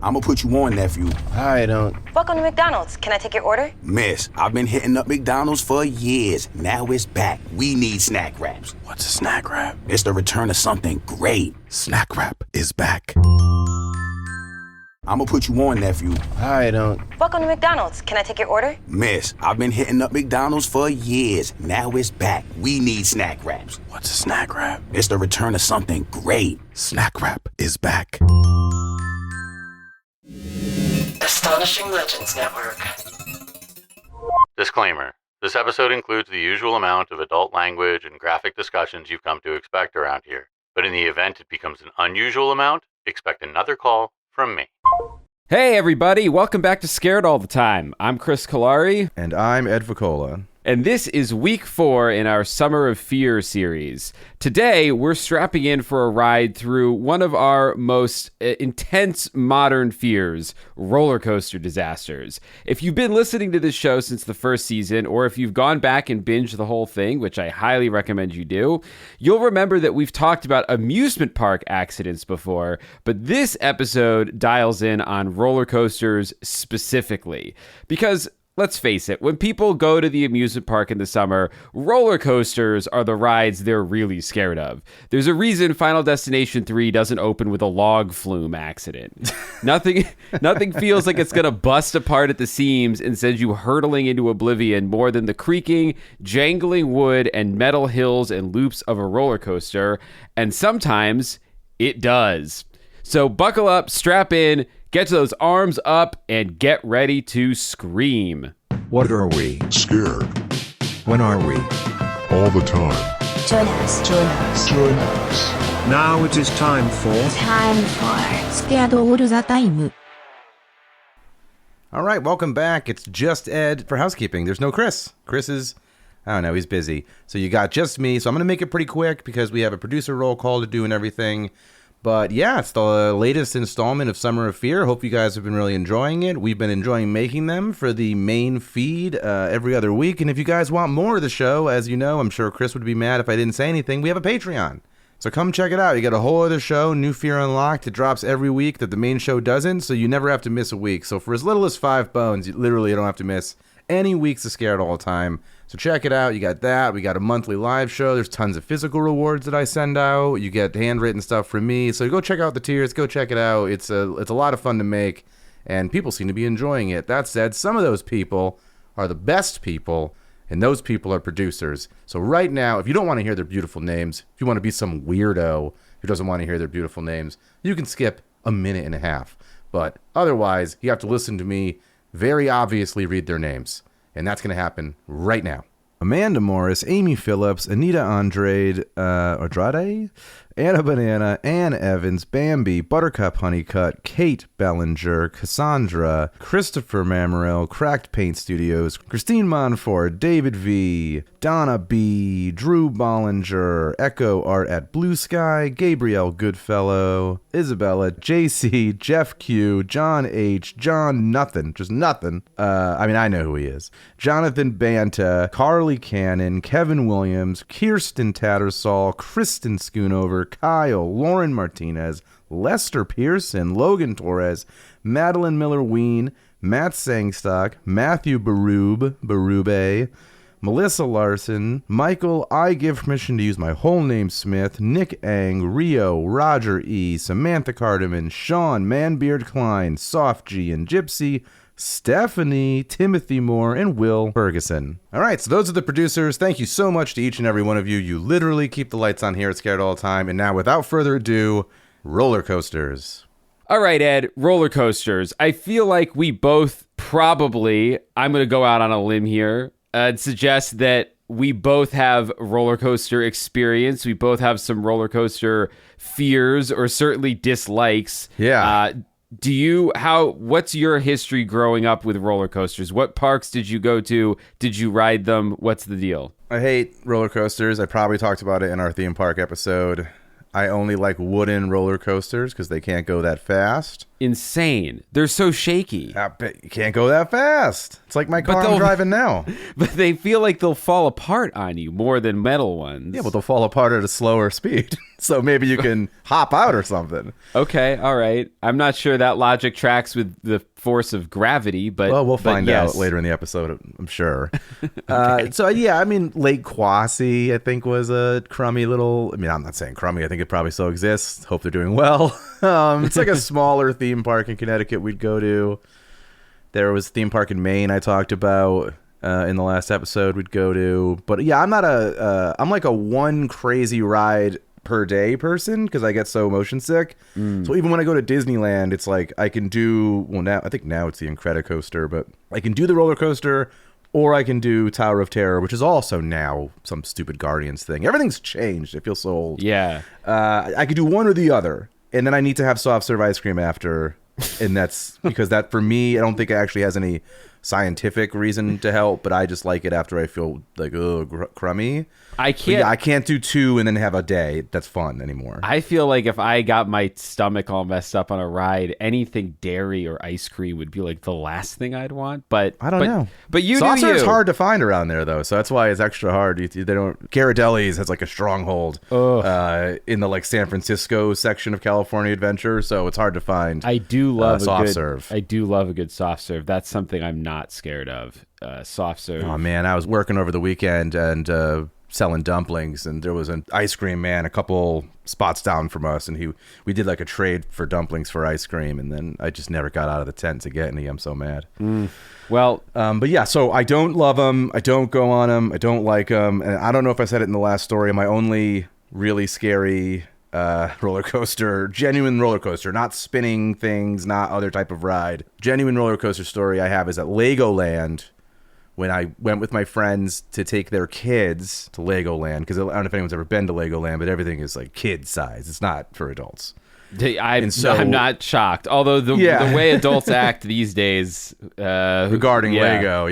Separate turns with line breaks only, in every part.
I'ma put you on, nephew.
I don't.
Welcome to McDonald's. Can I take your order?
Miss, I've been hitting up McDonald's for years. Now it's back. We need snack wraps.
What's a snack wrap?
It's the return of something great.
Snack wrap is back.
I'ma put you on, nephew.
I don't.
Welcome to McDonald's. Can I take your order?
Miss, I've been hitting up McDonald's for years. Now it's back. We need snack wraps.
What's a snack wrap?
It's the return of something great.
Snack wrap is back.
Astonishing Legends Network.
Disclaimer. This episode includes the usual amount of adult language and graphic discussions you've come to expect around here. But in the event it becomes an unusual amount, expect another call from me.
Hey everybody, welcome back to Scared All the Time. I'm Chris Cullari.
And I'm Ed Voccola.
And this is week 4 in our Summer of Fear series. Today, we're strapping in for a ride through one of our most intense modern fears, roller coaster disasters. If you've been listening to this show since the first season, or if you've gone back and binged the whole thing, which I highly recommend you do, you'll remember that we've talked about amusement park accidents before, but this episode dials in on roller coasters specifically. Because let's face it, when people go to the amusement park in the summer, roller coasters are the rides they're really scared of. There's a reason Final Destination 3 doesn't open with a log flume accident. Nothing feels like it's going to bust apart at the seams and send you hurtling into oblivion more than the creaking, jangling wood and metal hills and loops of a roller coaster. And sometimes it does. So buckle up, strap in, get those arms up, and get ready to scream.
What are we?
Scared.
When are we?
All the time.
Join us.
Now it is time for
Scared All the Time.
All right, welcome back. It's just Ed for housekeeping. There's no Chris. Chris is, I don't know, he's busy. So you got just me. So I'm going to make it pretty quick because we have a producer roll call to do and everything. But yeah, it's the latest installment of Summer of Fear. Hope you guys have been really enjoying it. We've been enjoying making them for the main feed every other week. And if you guys want more of the show, as you know, I'm sure Chris would be mad if I didn't say anything, we have a Patreon. So come check it out. You got a whole other show, New Fear Unlocked. It drops every week that the main show doesn't, so you never have to miss a week. So for as little as $5, you literally don't have to miss any weeks of Scared all the time. So check it out. You got that. We got a monthly live show. There's tons of physical rewards that I send out. You get handwritten stuff from me. So go check out the tiers. Go check it out. It's a lot of fun to make, and people seem to be enjoying it. That said, some of those people are the best people, and those people are producers. So right now, if you don't want to hear their beautiful names, if you want to be some weirdo who doesn't want to hear their beautiful names, you can skip a minute and a half. But otherwise, you have to listen to me very obviously read their names. And that's going to happen right now. Amanda Morris, Amy Phillips, Anita Andrade, Anna Banana, Ann Evans, Bambi, Buttercup Honeycutt, Kate Bellinger, Cassandra, Christopher Mamorel, Cracked Paint Studios, Christine Monfort, David V, Donna B, Drew Bollinger, Echo Art at Blue Sky, Gabrielle Goodfellow, Isabella, JC, Jeff Q, John H, John Nothing, just Nothing. I know who he is. Jonathan Banta, Carly Cannon, Kevin Williams, Kirsten Tattersall, Kristen Schoonover, Kyle, Lauren Martinez, Lester Pearson, Logan Torres, Madeline Miller-Ween, Matt Sangstock, Matthew Barube, Melissa Larson, Michael, I give permission to use my whole name, Smith, Nick Ang, Rio, Roger E, Samantha Cardiman, Sean, Manbeard Klein, Soft G and Gypsy, Stephanie, Timothy Moore, and Will Ferguson. All right, so those are the producers. Thank you so much to each and every one of you. You literally keep the lights on here at Scared all the time. And now, without further ado, roller coasters.
All right, Ed, roller coasters. I feel like we both probably, I'm going to go out on a limb here, suggest that we both have roller coaster experience. We both have some roller coaster fears or certainly dislikes.
Yeah.
What's your history growing up with roller coasters? What parks did you go to? Did you ride them? What's the deal?
I hate roller coasters. I probably talked about it in our theme park episode. I only like wooden roller coasters because they can't go that fast.
insane. They're so shaky.
You can't go that fast. It's like my car I'm driving now.
But they feel like they'll fall apart on you more than metal ones.
Yeah, but they'll fall apart at a slower speed. So maybe you can hop out or something.
Okay, all right. I'm not sure that logic tracks with the force of gravity, but
well, we'll find
yes.
out later in the episode, I'm sure. So yeah, I mean, Lake Quasi, I think, was a crummy little. I mean, I'm not saying crummy. I think it probably still exists. Hope they're doing well. It's like a smaller theme park in Connecticut we'd go to. There was a theme park in Maine I talked about in the last episode we'd go to. But yeah, I'm not I'm like a one crazy ride per day person because I get so motion sick. So even when I go to Disneyland, it's like I can do, well, now I think now it's the Incredicoaster, but I can do the roller coaster or I can do Tower of Terror, which is also now some stupid Guardians thing. Everything's changed. It feels so old.
Yeah.
I could do one or the other, and then I need to have soft serve ice cream after, and that's because that, for me, I don't think it actually has any scientific reason to help, but I just like it after I feel like crummy. I can't do two and then have a day that's fun anymore.
I feel like if I got my stomach all messed up on a ride, anything dairy or ice cream would be like the last thing I'd want. But
I don't know.
But you
soft
do you.
It's hard to find around there though, so that's why it's extra hard. They don't. Ghirardelli's has like a stronghold in the like San Francisco section of California Adventure, so it's hard to find.
I do love
soft serve.
I do love a good soft serve. That's something I'm not scared of. Soft serve.
Oh man, I was working over the weekend and selling dumplings, and there was an ice cream man a couple spots down from us, and we did like a trade for dumplings for ice cream, and then I just never got out of the tent to get any. I'm so mad.
Well,
but yeah, so I don't love them. I don't go on them. I don't like them, and I don't know if I said it in the last story. My only really scary roller coaster, genuine roller coaster, not spinning things, not other type of ride. Genuine roller coaster story I have is at Legoland. When I went with my friends to take their kids to Legoland, because I don't know if anyone's ever been to Legoland, but everything is like kid size. It's not for adults.
I'm not shocked. Although the way adults act these days
regarding Lego,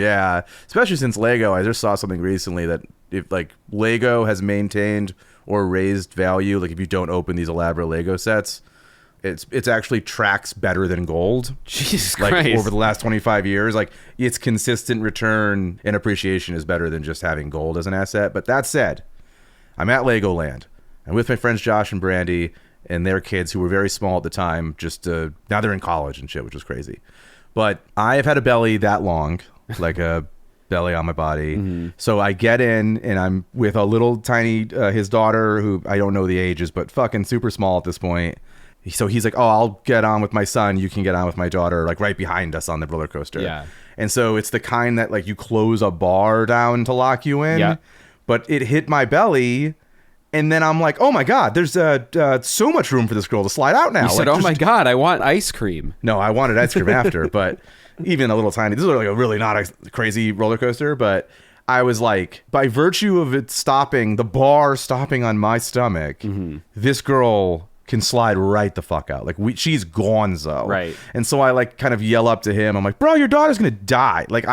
especially since Lego, I just saw something recently that if like Lego has maintained or raised value, like if you don't open these elaborate Lego sets, it's actually tracks better than gold.
Jesus
Christ.
Christ.
Over the last 25 years, like its consistent return and appreciation is better than just having gold as an asset. But that said, I'm at Legoland. I'm with my friends Josh and Brandy and their kids who were very small at the time. Now they're in college and shit, which was crazy. But I have had a belly that long, like a belly on my body. Mm-hmm. So I get in and I'm with a little tiny, his daughter, who I don't know the ages, but fucking super small at this point. So he's like, oh, I'll get on with my son. You can get on with my daughter, like right behind us on the roller coaster.
Yeah.
And so it's the kind that like you close a bar down to lock you in.
Yeah.
But it hit my belly. And then I'm like, oh my God, there's so much room for this girl to slide out now.
You said,
like,
oh my God, I want ice cream.
No, I wanted ice cream after. But even a little tiny, this is like a really not a crazy roller coaster. But I was like, by virtue of it stopping, the bar stopping on my stomach, this girl can slide right the fuck out. Like she's gonzo.
Right.
And so I like kind of yell up to him. I'm like, bro, your daughter's going to die. Like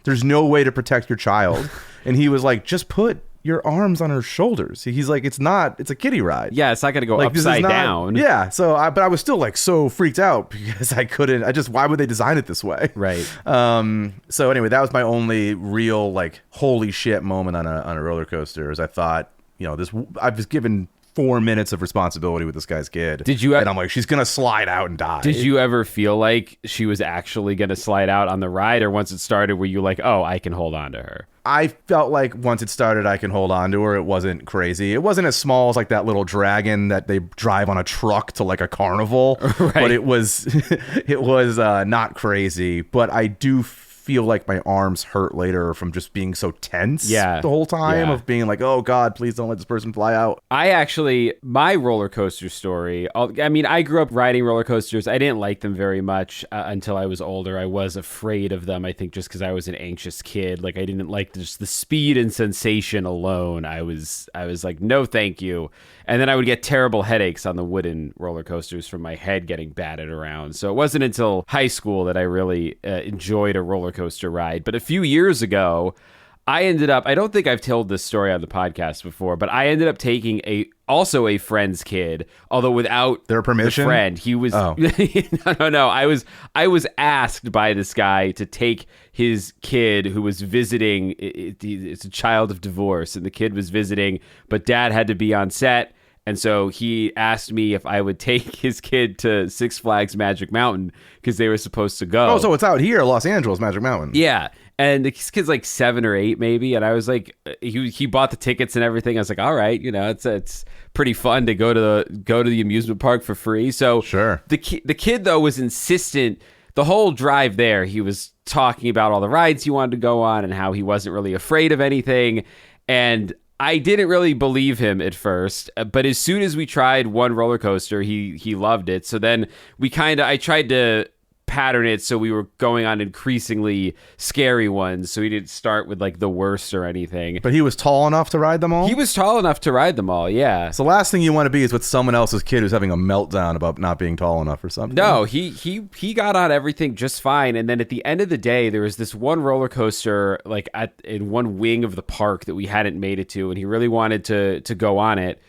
there's no way to protect your child. And he was like, just put your arms on her shoulders. He's like, it's a kiddie ride.
Yeah. It's not going to go
like,
upside down.
Yeah. So but I was still like so freaked out because why would they design it this way?
Right.
So anyway, that was my only real like, holy shit moment on a roller coaster is I thought, I was given 4 minutes of responsibility with this guy's kid. And I'm like, she's gonna slide out and die.
Did you ever feel like she was actually gonna slide out on the ride, or once it started, were you like, oh, I can hold on to her?
I felt like once it started, I can hold on to her. It wasn't crazy. It wasn't as small as like that little dragon that they drive on a truck to like a carnival.
Right.
But it was not crazy. But I do feel like my arms hurt later from just being so tense the whole time of being like, oh God, please don't let this person fly out.
My roller coaster story, I grew up riding roller coasters. I didn't like them very much until I was older. I was afraid of them, I think, just because I was an anxious kid. Like I didn't like just the speed and sensation alone. I was like, no, thank you. And then I would get terrible headaches on the wooden roller coasters from my head getting batted around. So it wasn't until high school that I really enjoyed a roller coaster ride. But a few years ago, I don't think I've told this story on the podcast before, but I ended up taking also a friend's kid, although without
their permission.
The friend, he was no. I was asked by this guy to take his kid who was visiting. It's a child of divorce, and the kid was visiting, but dad had to be on set. And so he asked me if I would take his kid to Six Flags Magic Mountain because they were supposed to go.
Oh, so it's out here, Los Angeles Magic Mountain.
Yeah. And this kid's like 7 or 8 maybe. And I was like, he bought the tickets and everything. I was like, all right, it's pretty fun to go to the amusement park for free. So
sure.
The kid though was insistent the whole drive there. He was talking about all the rides he wanted to go on and how he wasn't really afraid of anything. And I didn't really believe him at first, but as soon as we tried one roller coaster, he loved it. So then I tried to pattern it so we were going on increasingly scary ones, so he didn't start with like the worst or anything.
But he was tall enough to ride them all?
He was tall enough to ride them all, yeah.
So the last thing you want to be is with someone else's kid who's having a meltdown about not being tall enough or something.
No, he got on everything just fine. And then at the end of the day, there was this one roller coaster like in one wing of the park that we hadn't made it to, and he really wanted to go on it.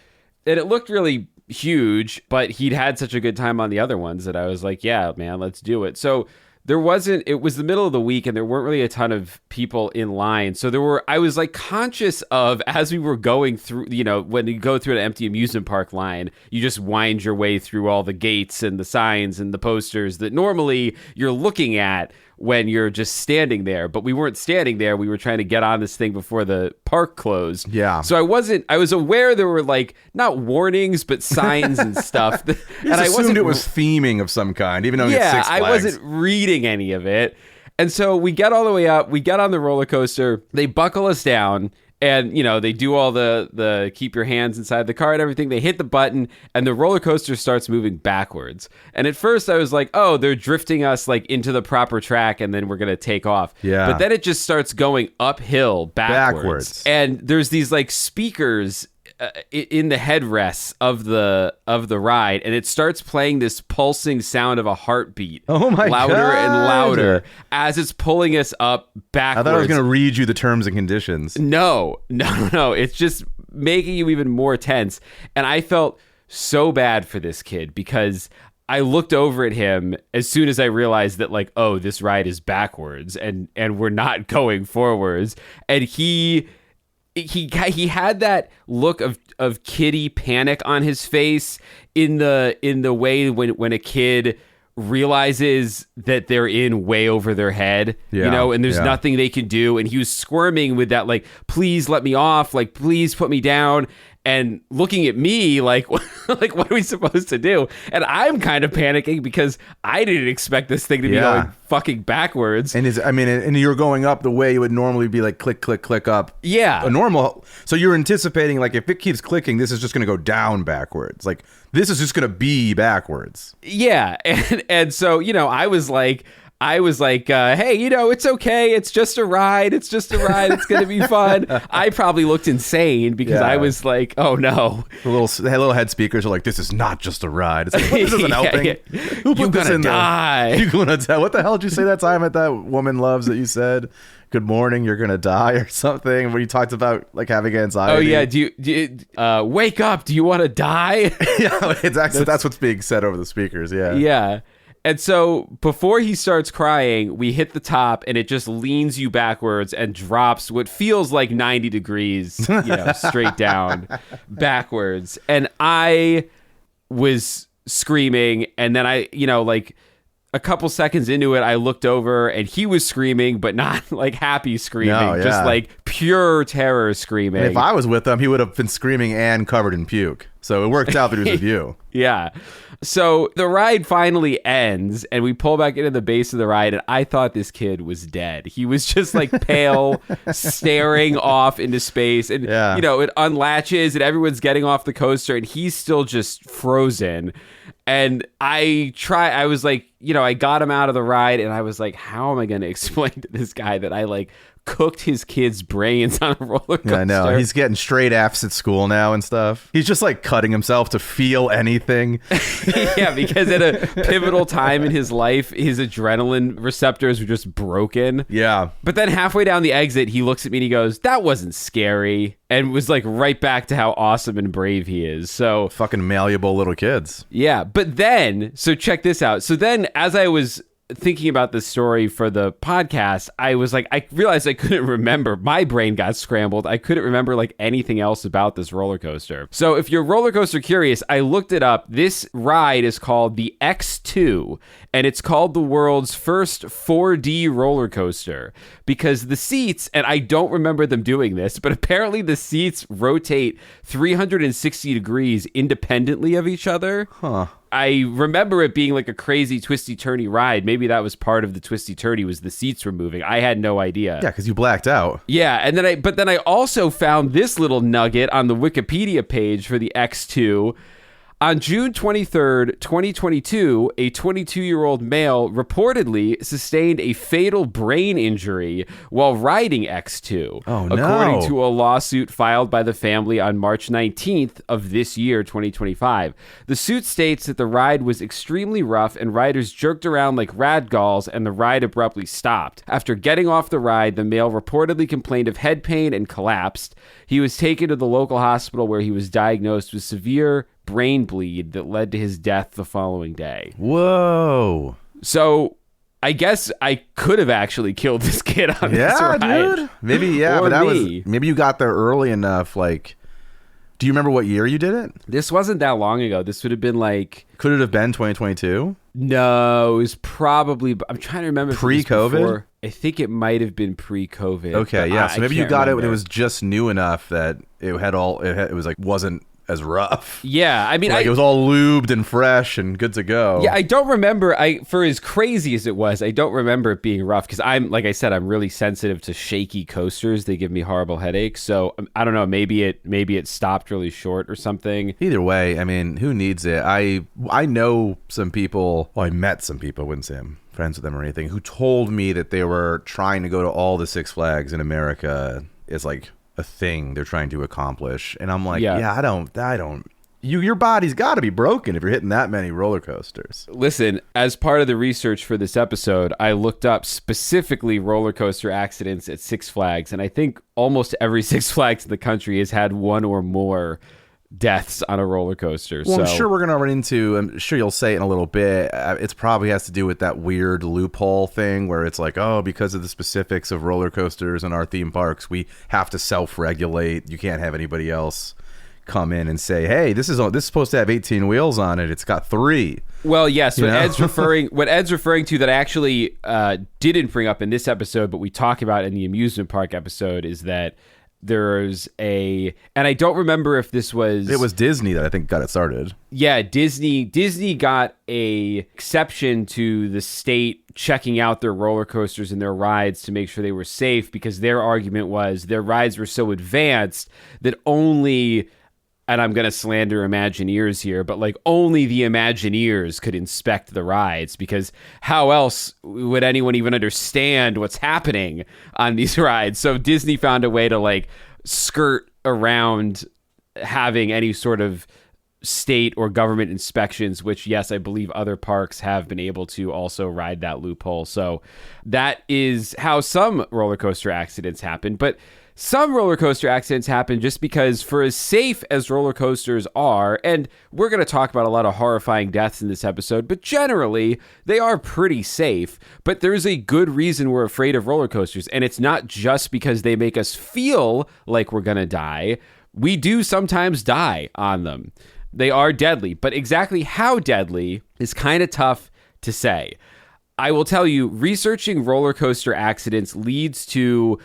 And it looked really huge, but he'd had such a good time on the other ones that I was like, yeah, man, let's do it. So it was the middle of the week and there weren't really a ton of people in line. So I was like conscious of, as we were going through, when you go through an empty amusement park line, you just wind your way through all the gates and the signs and the posters that normally you're looking at when you're just standing there. But we weren't standing there. We were trying to get on this thing before the park closed.
Yeah.
So I was aware there were like not warnings, but signs and stuff.
And I assumed it was theming of some kind, even though it's Six Flags.
I wasn't reading any of it. And so we get all the way up, we get on the roller coaster, they buckle us down. And, they do all the keep your hands inside the car and everything. They hit the button and the roller coaster starts moving backwards. And at first I was like, oh, they're drifting us like into the proper track and then we're going to take off.
Yeah.
But then it just starts going uphill backwards. And there's these like speakers in the headrests of the ride, and it starts playing this pulsing sound of a heartbeat.
Oh my
louder
God.
and louder as it's pulling us up backwards.
I thought I was going to read you the terms and conditions.
No. It's just making you even more tense. And I felt so bad for this kid because I looked over at him as soon as I realized that like, oh, this ride is backwards and we're not going forwards. And he had that look of kiddie panic on his face in the way when a kid realizes that they're in way over their head, and there's nothing they can do. And he was squirming with that, like, please let me off, like, please put me down. And looking at me like, like, what are we supposed to do? And I'm kind of panicking because I didn't expect this thing to be going fucking backwards.
And and you're going up the way it would normally be like click, click, click up.
Yeah.
A normal. So you're anticipating like if it keeps clicking, this is just going to go down backwards. Like this is just going to be backwards.
Yeah. And so, I was like, hey, it's okay. It's just a ride. It's going to be fun. I probably looked insane because I was like, oh no.
The little head speakers are like, this is not just a ride. It's like, this isn't helping.
Yeah.
Who put this in
die.
there? You're going to die. What the hell did you say that time at that woman loves that you said? Good morning, you're going to die or something where you talked about like having anxiety.
Oh yeah. Do you wake up. Do you want to die?
Yeah, it's actually, that's what's being said over the speakers. Yeah.
Yeah. And so before he starts crying, we hit the top and it just leans you backwards and drops what feels like 90 degrees, straight down backwards. And I was screaming. And then I, like a couple seconds into it, I looked over and he was screaming, but not like happy screaming, just like pure terror screaming.
And if I was with him, he would have been screaming and covered in puke. So it worked out that he was with you.
Yeah. So the ride finally ends and we pull back into the base of the ride and I thought this kid was dead. He was just like pale, staring off into space and, it unlatches and everyone's getting off the coaster and he's still just frozen. And I was like, I got him out of the ride and I was like, how am I going to explain to this guy that I like cooked his kids' brains on a roller coaster.
Yeah, I know. He's getting straight Fs at school now and stuff. He's just like cutting himself to feel anything.
Yeah, because at a pivotal time in his life, his adrenaline receptors were just broken.
Yeah.
But then halfway down the exit, he looks at me and he goes, that wasn't scary. And was like right back to how awesome and brave he is. So
fucking malleable little kids.
Yeah. But then, so check this out. So then as I was thinking about this story for the podcast, I was like, I realized I couldn't remember. My brain got scrambled. I couldn't remember like anything else about this roller coaster. So if you're roller coaster curious, I looked it up. This ride is called the X2, and it's called the world's first 4D roller coaster because the seats, and I don't remember them doing this, but apparently the seats rotate 360 degrees independently of each other.
Huh.
I remember it being like a crazy twisty-turny ride. Maybe that was part of the twisty-turny was the seats were moving. I had no idea.
Yeah, because you blacked out.
Yeah, and then I also found this little nugget on the Wikipedia page for the X2. On June 23rd, 2022, a 22-year-old male reportedly sustained a fatal brain injury while riding X2.
Oh, no.
According to a lawsuit filed by the family on March 19th of this year, 2025. The suit states that the ride was extremely rough and riders jerked around like ragdolls and the ride abruptly stopped. After getting off the ride, the male reportedly complained of head pain and collapsed. He was taken to the local hospital where he was diagnosed with severe brain bleed that led to his death the following day.
Whoa.
So I guess I could have actually killed this kid on this ride.
Yeah, dude. Maybe, yeah,
Or
but that
me.
was, maybe you got there early enough. Like, do you remember what year you did it?
This wasn't that long ago. This would have been like...
Could it have been 2022?
No, it was probably... I'm trying to remember.
Pre-COVID?
I think it might have been pre-COVID.
Okay, yeah. So maybe you got it when it was
was...
just new enough that it had all... It was like, wasn't as rough.
Yeah, I mean...
Like it was all lubed and fresh and good to go.
Yeah, I don't remember. For as crazy as it was, I don't remember it being rough because like I said, I'm really sensitive to shaky coasters. They give me horrible headaches. So I don't know. Maybe it stopped really short or something.
Either way, I mean, who needs it? I know some people. Well, I met some people. I wouldn't say I'm friends with them or anything. Who told me that they were trying to go to all the Six Flags in America. It's like a thing they're trying to accomplish, and I'm like, yeah, I don't. Your body's got to be broken if you're hitting that many roller coasters.
Listen, as part of the research for this episode, I looked up specifically roller coaster accidents at Six Flags, and I think almost every Six Flags in the country has had one or more deaths on a roller coaster.
Well,
so,
I'm sure we're going to run into, I'm sure you'll say it in a little bit, it probably has to do with that weird loophole thing where it's like, oh, because of the specifics of roller coasters and our theme parks, we have to self-regulate. You can't have anybody else come in and say, hey, this is supposed to have 18 wheels on it. It's got 3.
Well, yes, what Ed's referring to that I actually didn't bring up in this episode, but we talk about in the amusement park episode is that there's and I don't remember if this was...
It was Disney that I think got it started.
Yeah, Disney got a exception to the state checking out their roller coasters and their rides to make sure they were safe because their argument was their rides were so advanced that only... And I'm going to slander Imagineers here, but like only the Imagineers could inspect the rides because how else would anyone even understand what's happening on these rides? So Disney found a way to like skirt around having any sort of state or government inspections, which yes, I believe other parks have been able to also ride that loophole. So that is how some roller coaster accidents happen. But some roller coaster accidents happen just because for as safe as roller coasters are, and we're going to talk about a lot of horrifying deaths in this episode, but generally they are pretty safe. But there's a good reason we're afraid of roller coasters, and it's not just because they make us feel like we're going to die. We do sometimes die on them. They are deadly, but exactly how deadly is kind of tough to say. I will tell you, researching roller coaster accidents leads to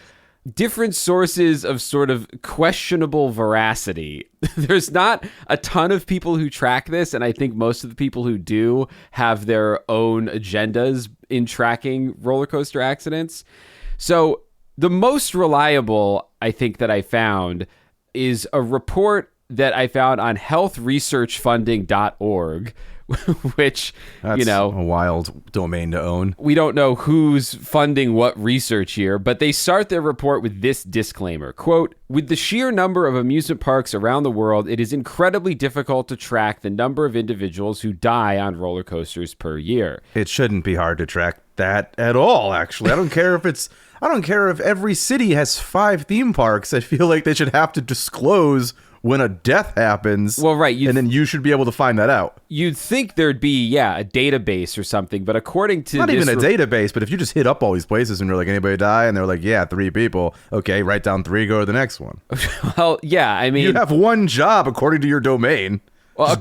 different sources of sort of questionable veracity. There's not a ton of people who track this, and I think most of the people who do have their own agendas in tracking roller coaster accidents. So the most reliable, I think, that I found is a report that I found on healthresearchfunding.org, which,
That's a wild domain to own.
We don't know who's funding what research here, but they start their report with this disclaimer, quote, "With the sheer number of amusement parks around the world, it is incredibly difficult to track the number of individuals who die on roller coasters per year."
It shouldn't be hard to track that at all, actually. I don't care if every city has 5 theme parks. I feel like they should have to disclose when a death happens.
Well, right.
And then you should be able to find that out.
You'd think there'd be, a database or something, but according to
Not even a database, but if you just hit up all these places and you're like, anybody die? And they're like, yeah, 3 people. Okay, write down 3, go to the next one.
Well, yeah, I mean...
You have one job according to your domain.
Well,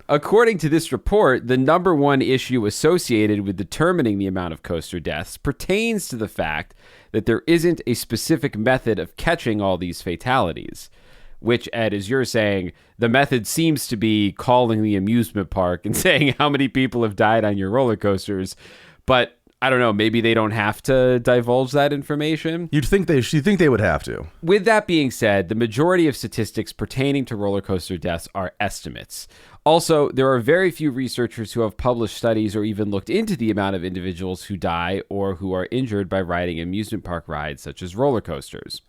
according to this report, the number one issue associated with determining the amount of coaster deaths pertains to the fact that there isn't a specific method of catching all these fatalities. Which, Ed, as you're saying, the method seems to be calling the amusement park and saying how many people have died on your roller coasters. But I don't know, maybe they don't have to divulge that information.
You'd think they would have to.
With that being said, the majority of statistics pertaining to roller coaster deaths are estimates. Also, there are very few researchers who have published studies or even looked into the amount of individuals who die or who are injured by riding amusement park rides such as roller coasters.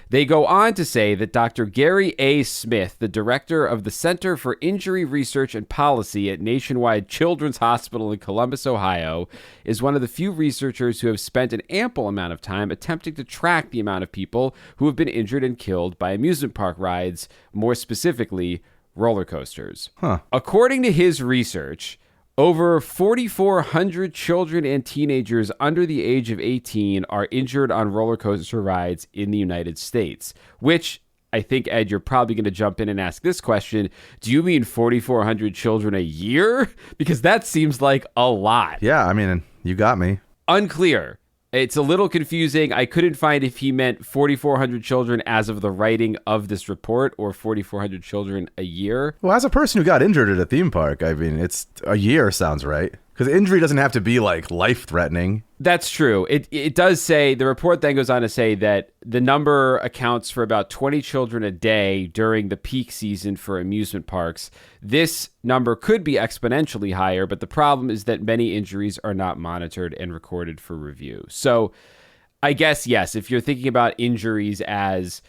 They go on to say that Dr. Gary A. Smith, the director of the Center for Injury Research and Policy at Nationwide Children's Hospital in Columbus, Ohio, is one of the few researchers who have spent an ample amount of time attempting to track the amount of people who have been injured and killed by amusement park rides, more specifically, roller coasters. According to his research, over 4,400 children and teenagers under the age of 18 are injured on roller coaster rides in the United States, which I think, Ed, you're probably going to jump in and ask this question. Do you mean 4,400 children a year? Because that seems like a lot.
Yeah, I mean, you got me.
Unclear. It's a little confusing. I couldn't find if he meant 4,400 children as of the writing of this report or 4,400 children a year.
Well, as a person who got injured at a theme park, I mean, it's a year sounds right. Because injury doesn't have to be like life-threatening. That's
true. It does say, the report then goes on to say that the number accounts for about 20 children a day during the peak season for amusement parks. This number could be exponentially higher, but the problem is that many injuries are not monitored and recorded for review. So I guess, yes, if you're thinking about injuries as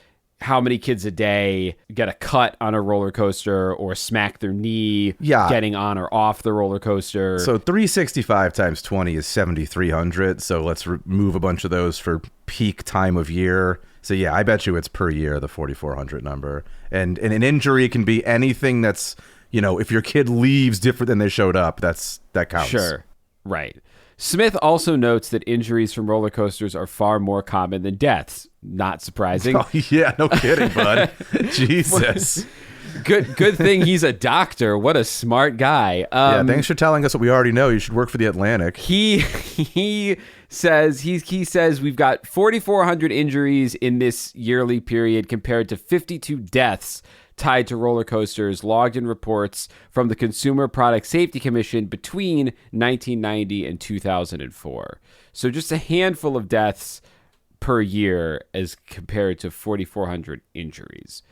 how many kids a day get a cut on a roller coaster or smack their knee getting on or off the roller coaster.
So 365 times 20 is 7,300. So let's remove a bunch of those for peak time of year. So yeah, I bet you it's per year, the 4,400 number. And an injury can be anything that's, if your kid leaves different than they showed up, that counts.
Sure. Right. Smith also notes that injuries from roller coasters are far more common than deaths. Not surprising.
Oh, yeah, no kidding, bud. Jesus.
Good thing he's a doctor. What a smart guy.
Yeah, thanks for telling us what we already know. You should work for the Atlantic.
He says we've got 4,400 injuries in this yearly period compared to 52 deaths tied to roller coasters logged in reports from the Consumer Product Safety Commission between 1990 and 2004. So just a handful of deaths per year as compared to 4,400 injuries.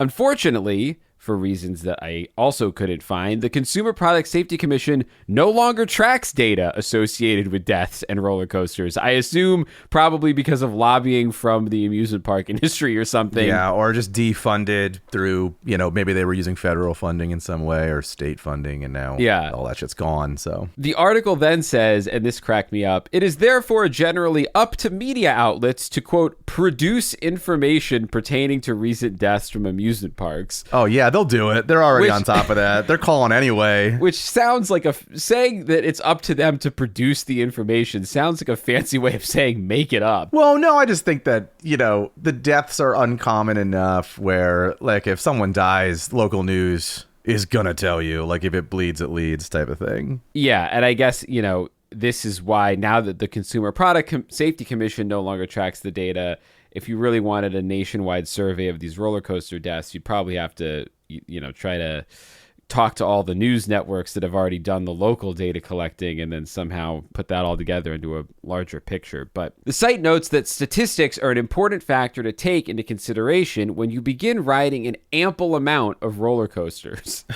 Unfortunately, for reasons that I also couldn't find, the Consumer Product Safety Commission no longer tracks data associated with deaths and roller coasters. I assume probably because of lobbying from the amusement park industry or something.
Yeah, or just defunded through, maybe they were using federal funding in some way or state funding, and now all that shit's gone. So
the article then says, and this cracked me up, it is therefore generally up to media outlets to, quote, produce information pertaining to recent deaths from amusement parks.
Oh, yeah. They'll do it. They're already on top of that. They're calling anyway.
Which sounds like saying that it's up to them to produce the information sounds like a fancy way of saying make it up.
Well, no, I just think that, the deaths are uncommon enough where, like, if someone dies, local news is gonna tell you. Like, if it bleeds, it leads type of thing.
Yeah, and I guess, this is why now that the Consumer Product Safety Commission no longer tracks the data, if you really wanted a nationwide survey of these roller coaster deaths, you'd probably have to try to talk to all the news networks that have already done the local data collecting and then somehow put that all together into a larger picture. But the site notes that statistics are an important factor to take into consideration when you begin riding an ample amount of roller coasters.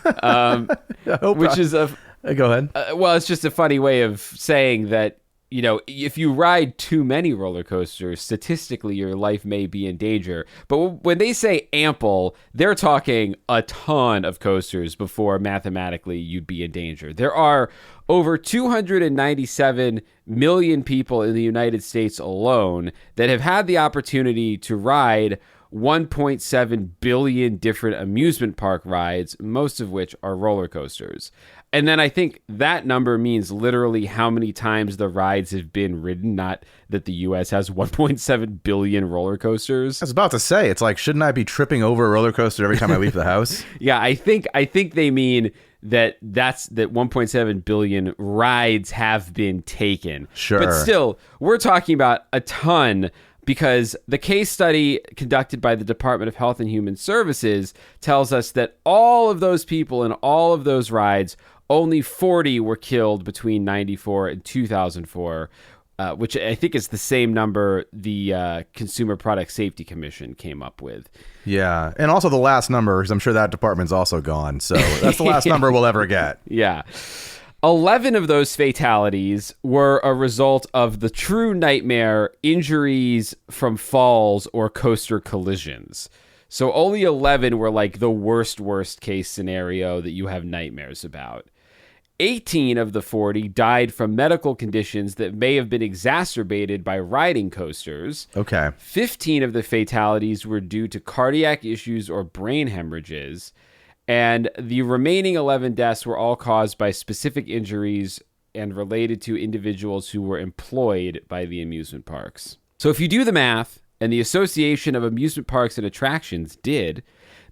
Which is a...
Go ahead.
Well, it's just a funny way of saying that, you know, if you ride too many roller coasters, statistically, your life may be in danger. But when they say ample, they're talking a ton of coasters before mathematically you'd be in danger. There are over 297 million people in the United States alone that have had the opportunity to ride 1.7 billion different amusement park rides, most of which are roller coasters. And then I think that number means literally how many times the rides have been ridden, not that the U.S. has 1.7 billion roller coasters.
I was about to say, it's like, shouldn't I be tripping over a roller coaster every time I leave the house?
Yeah, I think they mean that 1.7 billion rides have been taken.
Sure.
But still, we're talking about a ton, because the case study conducted by the Department of Health and Human Services tells us that all of those people in all of those rides, only 40 were killed between 94 and 2004, which I think is the same number the Consumer Product Safety Commission came up with.
Yeah, and also the last number, because I'm sure that department's also gone. So that's the last number we'll ever get.
Yeah. 11 of those fatalities were a result of the true nightmare injuries from falls or coaster collisions. So only 11 were like the worst case scenario that you have nightmares about. 18 of the 40 died from medical conditions that may have been exacerbated by riding coasters.
Okay.
15 of the fatalities were due to cardiac issues or brain hemorrhages. And the remaining 11 deaths were all caused by specific injuries and related to individuals who were employed by the amusement parks. So if you do the math, and the Association of Amusement Parks and Attractions did,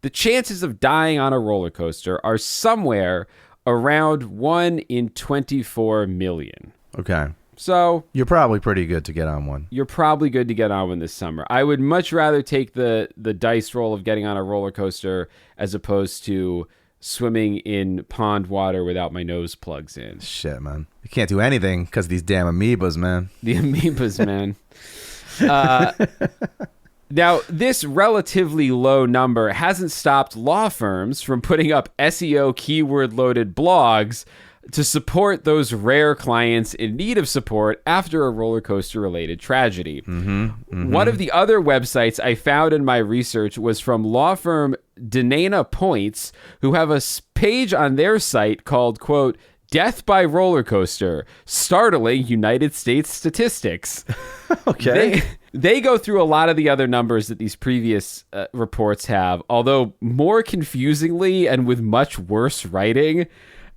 the chances of dying on a roller coaster are somewhere around 1 in 24 million.
Okay.
So
you're probably pretty good to get on one.
You're probably good to get on one this summer. I would much rather take the dice roll of getting on a roller coaster as opposed to swimming in pond water without my nose plugs in.
Shit, man. You can't do anything because of these damn amoebas, man.
The amoebas, man. Now, this relatively low number hasn't stopped law firms from putting up SEO keyword-loaded blogs to support those rare clients in need of support after a roller coaster-related tragedy. One of the other websites I found in my research was from law firm Denana Points, who have a page on their site called, quote, Death by Roller Coaster, Startling United States Statistics.
Okay.
They go through a lot of the other numbers that these previous reports have, although more confusingly and with much worse writing.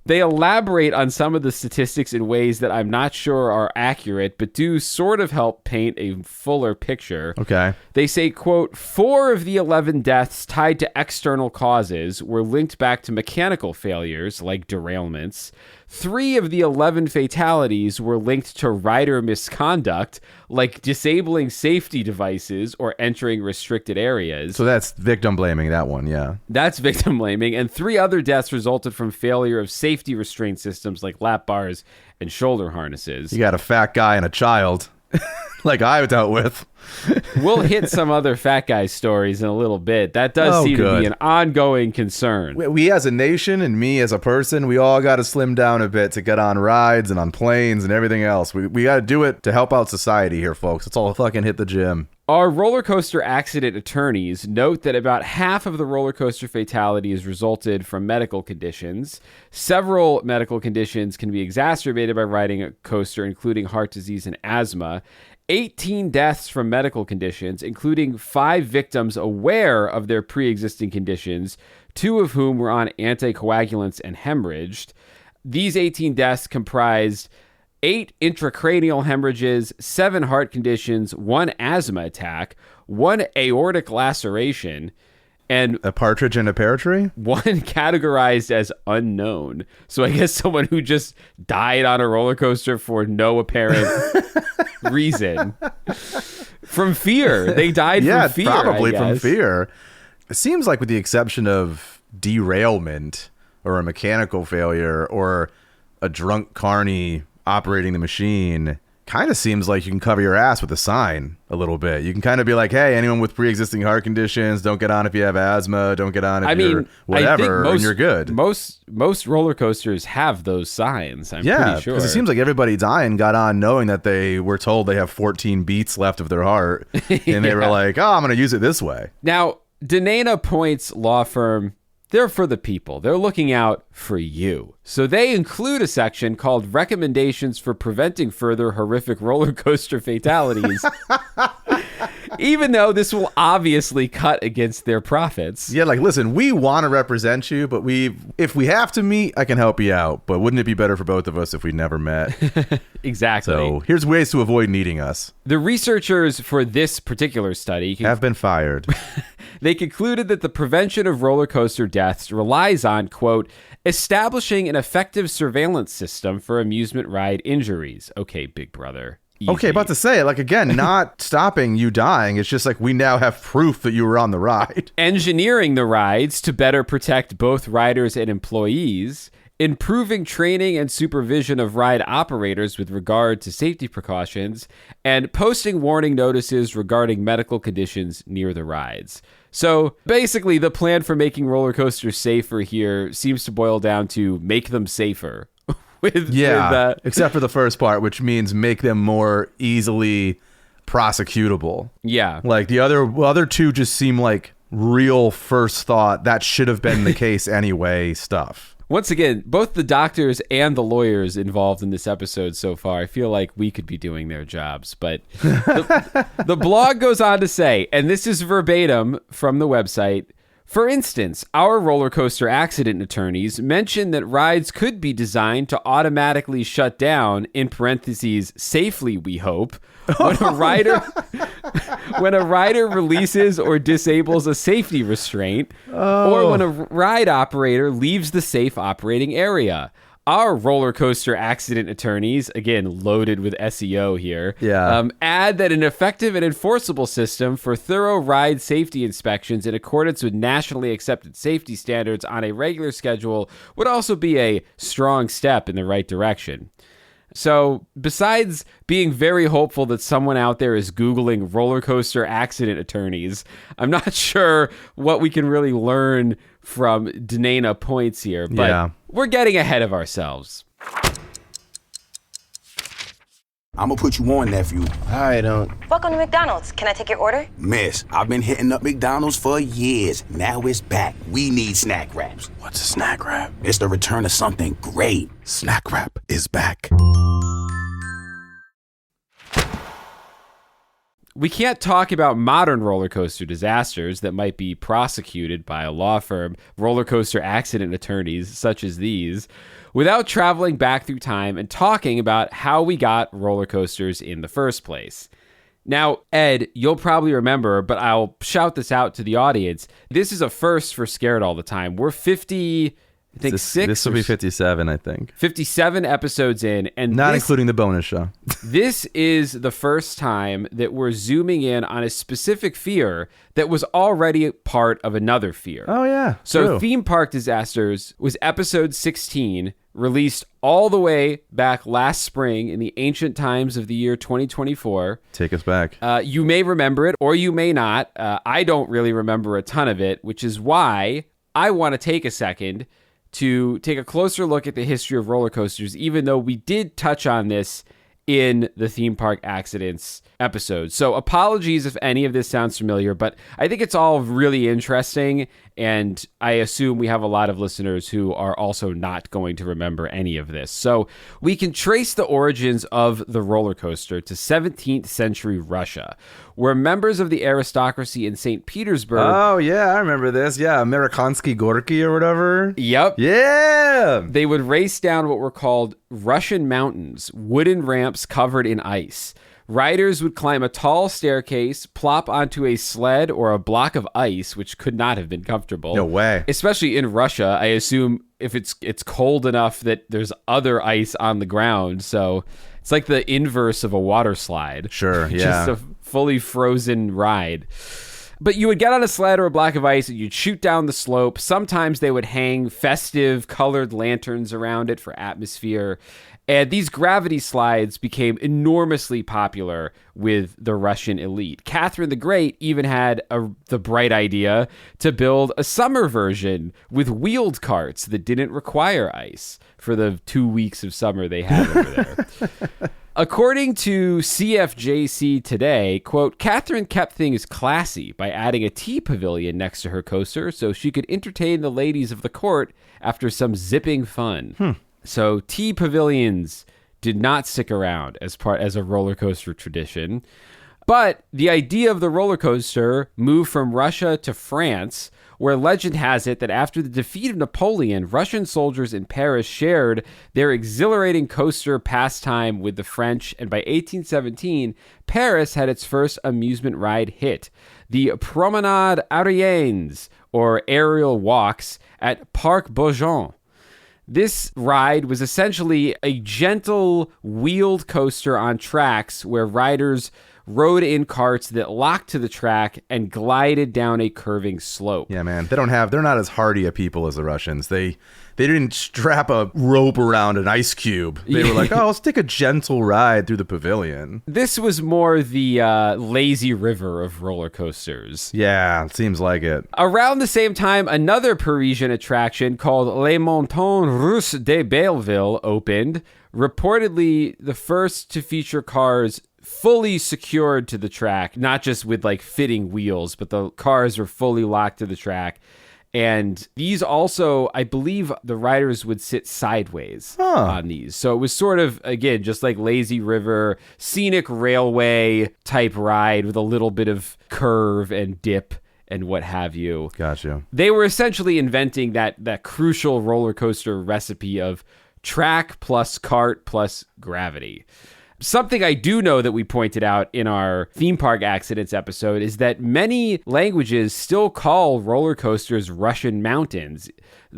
They elaborate on some of the statistics in ways that I'm not sure are accurate, but do sort of help paint a fuller picture.
Okay.
They say, quote, 4 of the 11 deaths tied to external causes were linked back to mechanical failures, like derailments. 3 of the 11 fatalities were linked to rider misconduct, like disabling safety devices or entering restricted areas.
So that's victim blaming, that one, yeah.
That's victim blaming. And 3 other deaths resulted from failure of safety restraint systems like lap bars and shoulder harnesses.
You got a fat guy and a child, like I dealt with.
We'll hit some other fat guy stories in a little bit. That does seem to be an ongoing concern.
We as a nation and me as a person, we all got to slim down a bit to get on rides and on planes and everything else. We got to do it to help out society here, folks. Let's all fucking hit the gym.
Our roller coaster accident attorneys note that about half of the roller coaster fatalities resulted from medical conditions. Several medical conditions can be exacerbated by riding a coaster, including heart disease and asthma. 18 deaths from medical conditions, including 5 victims aware of their pre-existing conditions, 2 of whom were on anticoagulants and hemorrhaged. These 18 deaths comprised 8 intracranial hemorrhages, 7 heart conditions, 1 asthma attack, 1 aortic laceration, and
a partridge in a pear tree?
1 categorized as unknown. So I guess someone who just died on a roller coaster for no apparent reason. From fear. They died from fear.
Yeah, probably from fear. It seems like with the exception of derailment, or a mechanical failure or a drunk carny operating the machine, kind of seems like you can cover your ass with a sign a little bit. You can kind of be like, hey, anyone with pre-existing heart conditions, don't get on if you have asthma, don't get on if you're whatever, and you're good.
Most roller coasters have those signs, I'm pretty sure.
Because it seems like everybody dying got on knowing that they were told they have 14 beats left of their heart, and they were like, oh, I'm going to use it this way.
Now, Dana Point's law firm, they're for the people. They're looking out for you. So they include a section called Recommendations for Preventing Further Horrific Roller Coaster Fatalities. Even though this will obviously cut against their profits.
Yeah, like, listen, we want to represent you, but if we have to meet, I can help you out. But wouldn't it be better for both of us if we never met?
Exactly.
So here's ways to avoid needing us.
The researchers for this particular study
have been fired.
They concluded that the prevention of roller coaster deaths relies on, quote, establishing an effective surveillance system for amusement ride injuries. Okay, big brother. Easy.
Okay, about to say, like, again, not stopping you dying. It's just like we now have proof that you were on the ride.
Engineering the rides to better protect both riders and employees. Improving training and supervision of ride operators with regard to safety precautions. And posting warning notices regarding medical conditions near the rides. So basically, the plan for making roller coasters safer here seems to boil down to make them safer.
Except for the first part, which means make them more easily prosecutable.
Yeah.
Like the other two just seem like real first thought, that should have been the case anyway stuff.
Once again, both the doctors and the lawyers involved in this episode so far, I feel like we could be doing their jobs. But the blog goes on to say, and this is verbatim from the website, for instance, our roller coaster accident attorneys mentioned that rides could be designed to automatically shut down, in parentheses, safely, we hope, when a rider releases or disables a safety restraint, or when a ride operator leaves the safe operating area. Our roller coaster accident attorneys, again, loaded with SEO here, add that an effective and enforceable system for thorough ride safety inspections in accordance with nationally accepted safety standards on a regular schedule would also be a strong step in the right direction. So, besides being very hopeful that someone out there is Googling roller coaster accident attorneys, I'm not sure what we can really learn from Dana Points here, but we're getting ahead of ourselves.
I'm gonna put you on, nephew.
I don't.
Welcome to McDonald's. Can I take your order?
Miss, I've been hitting up McDonald's for years. Now it's back. We need snack wraps.
What's a snack wrap?
It's the return of something great.
Snack wrap is back.
We can't talk about modern roller coaster disasters that might be prosecuted by a law firm, roller coaster accident attorneys such as these, without traveling back through time and talking about how we got roller coasters in the first place. Now, Ed, you'll probably remember, but I'll shout this out to the audience. This is a first for Scared All the Time. We're 50... I think
this will be 57, I think.
57 episodes in. And
not including the bonus show.
This is the first time that we're zooming in on a specific fear that was already part of another fear.
Oh, yeah.
So
true.
Theme Park Disasters was episode 16, released all the way back last spring in the ancient times of the year 2024.
Take us back.
You may remember it or you may not. I don't really remember a ton of it, which is why I want to take a second to take a closer look at the history of roller coasters, even though we did touch on this in the theme park accidents episode. So apologies if any of this sounds familiar, but I think it's all really interesting, and I assume we have a lot of listeners who are also not going to remember any of this. So we can trace the origins of the roller coaster to 17th century Russia, where members of the aristocracy in St. Petersburg...
Oh, yeah, I remember this. Yeah, Amerikansky Gorky or whatever.
Yep.
Yeah!
They would race down what were called Russian mountains, wooden ramps covered in ice. Riders would climb a tall staircase, plop onto a sled or a block of ice, which could not have been comfortable.
No way.
Especially in Russia, I assume if it's cold enough that there's other ice on the ground. So it's like the inverse of a water slide.
Sure, yeah.
Just a fully frozen ride. But you would get on a sled or a block of ice and you'd shoot down the slope. Sometimes they would hang festive colored lanterns around it for atmosphere. And these gravity slides became enormously popular with the Russian elite. Catherine the Great even had the bright idea to build a summer version with wheeled carts that didn't require ice for the 2 weeks of summer they had over there. According to CFJC Today, quote, Catherine kept things classy by adding a tea pavilion next to her coaster so she could entertain the ladies of the court after some zipping fun. So tea pavilions did not stick around as a roller coaster tradition. But the idea of the roller coaster moved from Russia to France, where legend has it that after the defeat of Napoleon, Russian soldiers in Paris shared their exhilarating coaster pastime with the French, and by 1817, Paris had its first amusement ride hit, the Promenade Aérienne, or aerial walks, at Parc Beaujon. This ride was essentially a gentle wheeled coaster on tracks where riders rode in carts that locked to the track and glided down a curving slope.
Yeah, man. They're not as hardy a people as the Russians. They didn't strap a rope around an ice cube. They were like, oh, let's take a gentle ride through the pavilion.
This was more the lazy river of roller coasters.
Yeah, it seems like it.
Around the same time, another Parisian attraction called Les Montagnes Russes de Belleville opened, reportedly the first to feature cars fully secured to the track, not just with like fitting wheels, but the cars were fully locked to the track. And these also, I believe the riders would sit sideways on these. So it was sort of, again, just like lazy river, scenic railway type ride with a little bit of curve and dip and what have you.
Gotcha.
They were essentially inventing that crucial roller coaster recipe of track plus cart plus gravity. Something I do know that we pointed out in our theme park accidents episode is that many languages still call roller coasters Russian mountains.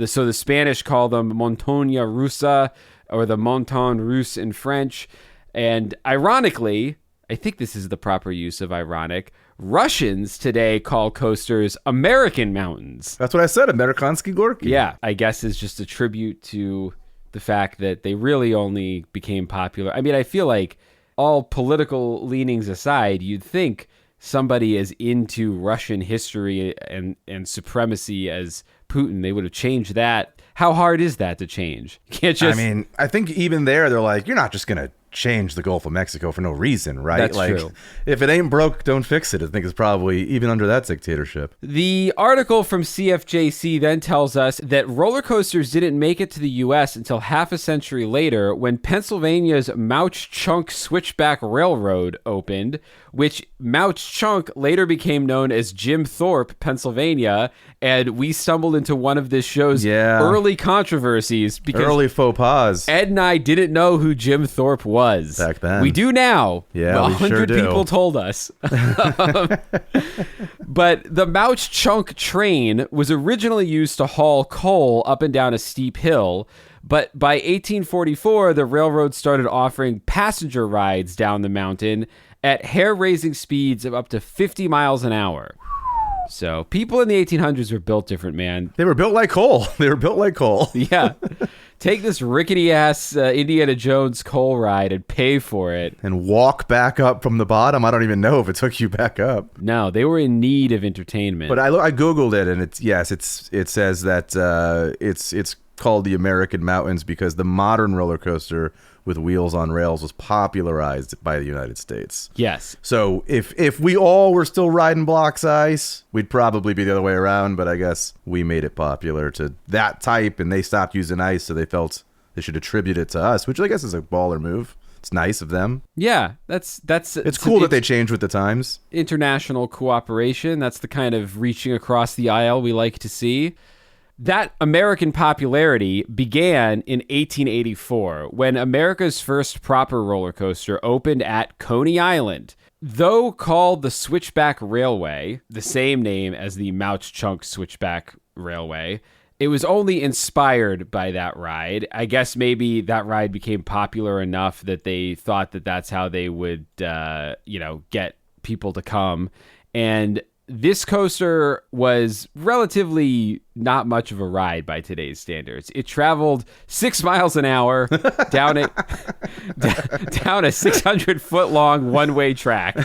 So the Spanish call them Montaña Rusa, or the Montagne Russe in French. And ironically, I think this is the proper use of ironic, Russians today call coasters American mountains.
That's what I said, Amerikansky Gorky.
Yeah, I guess it's just a tribute to the fact that they really only became popular. I mean, I feel like all political leanings aside, you'd think somebody as into Russian history and supremacy as Putin, they would have changed that. How hard is that to change? You can't just...
I mean, I think even there, they're like, you're not just going to change the Gulf of Mexico for no reason, right?
That's
like,
true.
If it ain't broke, don't fix it. I think it's probably even under that dictatorship.
The article from CFJC then tells us that roller coasters didn't make it to the U.S. until half a century later when Pennsylvania's Mauch Chunk Switchback Railroad opened, which Mauch Chunk later became known as Jim Thorpe, Pennsylvania, and we stumbled into one of this show's early controversies because
early faux pas.
Ed and I didn't know who Jim Thorpe was
back then.
We do now.
Yeah, we
100
sure do.
people told us. But the Mauch Chunk train was originally used to haul coal up and down a steep hill. But by 1844, the railroad started offering passenger rides down the mountain at hair-raising speeds of up to 50 miles an hour. So people in the 1800s were built different, man.
They were built like coal.
Yeah. Take this rickety-ass Indiana Jones coal ride and pay for it.
And walk back up from the bottom. I don't even know if it took you back up.
No, they were in need of entertainment.
But I Googled it, and it says that it's called the American Mountains because the modern roller coaster with wheels on rails was popularized by the United States.
Yes.
So if we all were still riding blocks ice, we'd probably be the other way around, but I guess we made it popular to that type, and they stopped using ice, so they felt they should attribute it to us, which I guess is a baller move. It's nice of them.
Yeah, that's
it's cool that they change with the times.
International cooperation, that's the kind of reaching across the aisle we like to see. That American popularity began in 1884 when America's first proper roller coaster opened at Coney Island. Though called the Switchback Railway, the same name as the Mauch Chunk Switchback Railway, it was only inspired by that ride. I guess maybe that ride became popular enough that they thought that that's how they would, get people to come. And this coaster was relatively not much of a ride by today's standards. It traveled 6 miles an hour down a 600-foot long one-way track.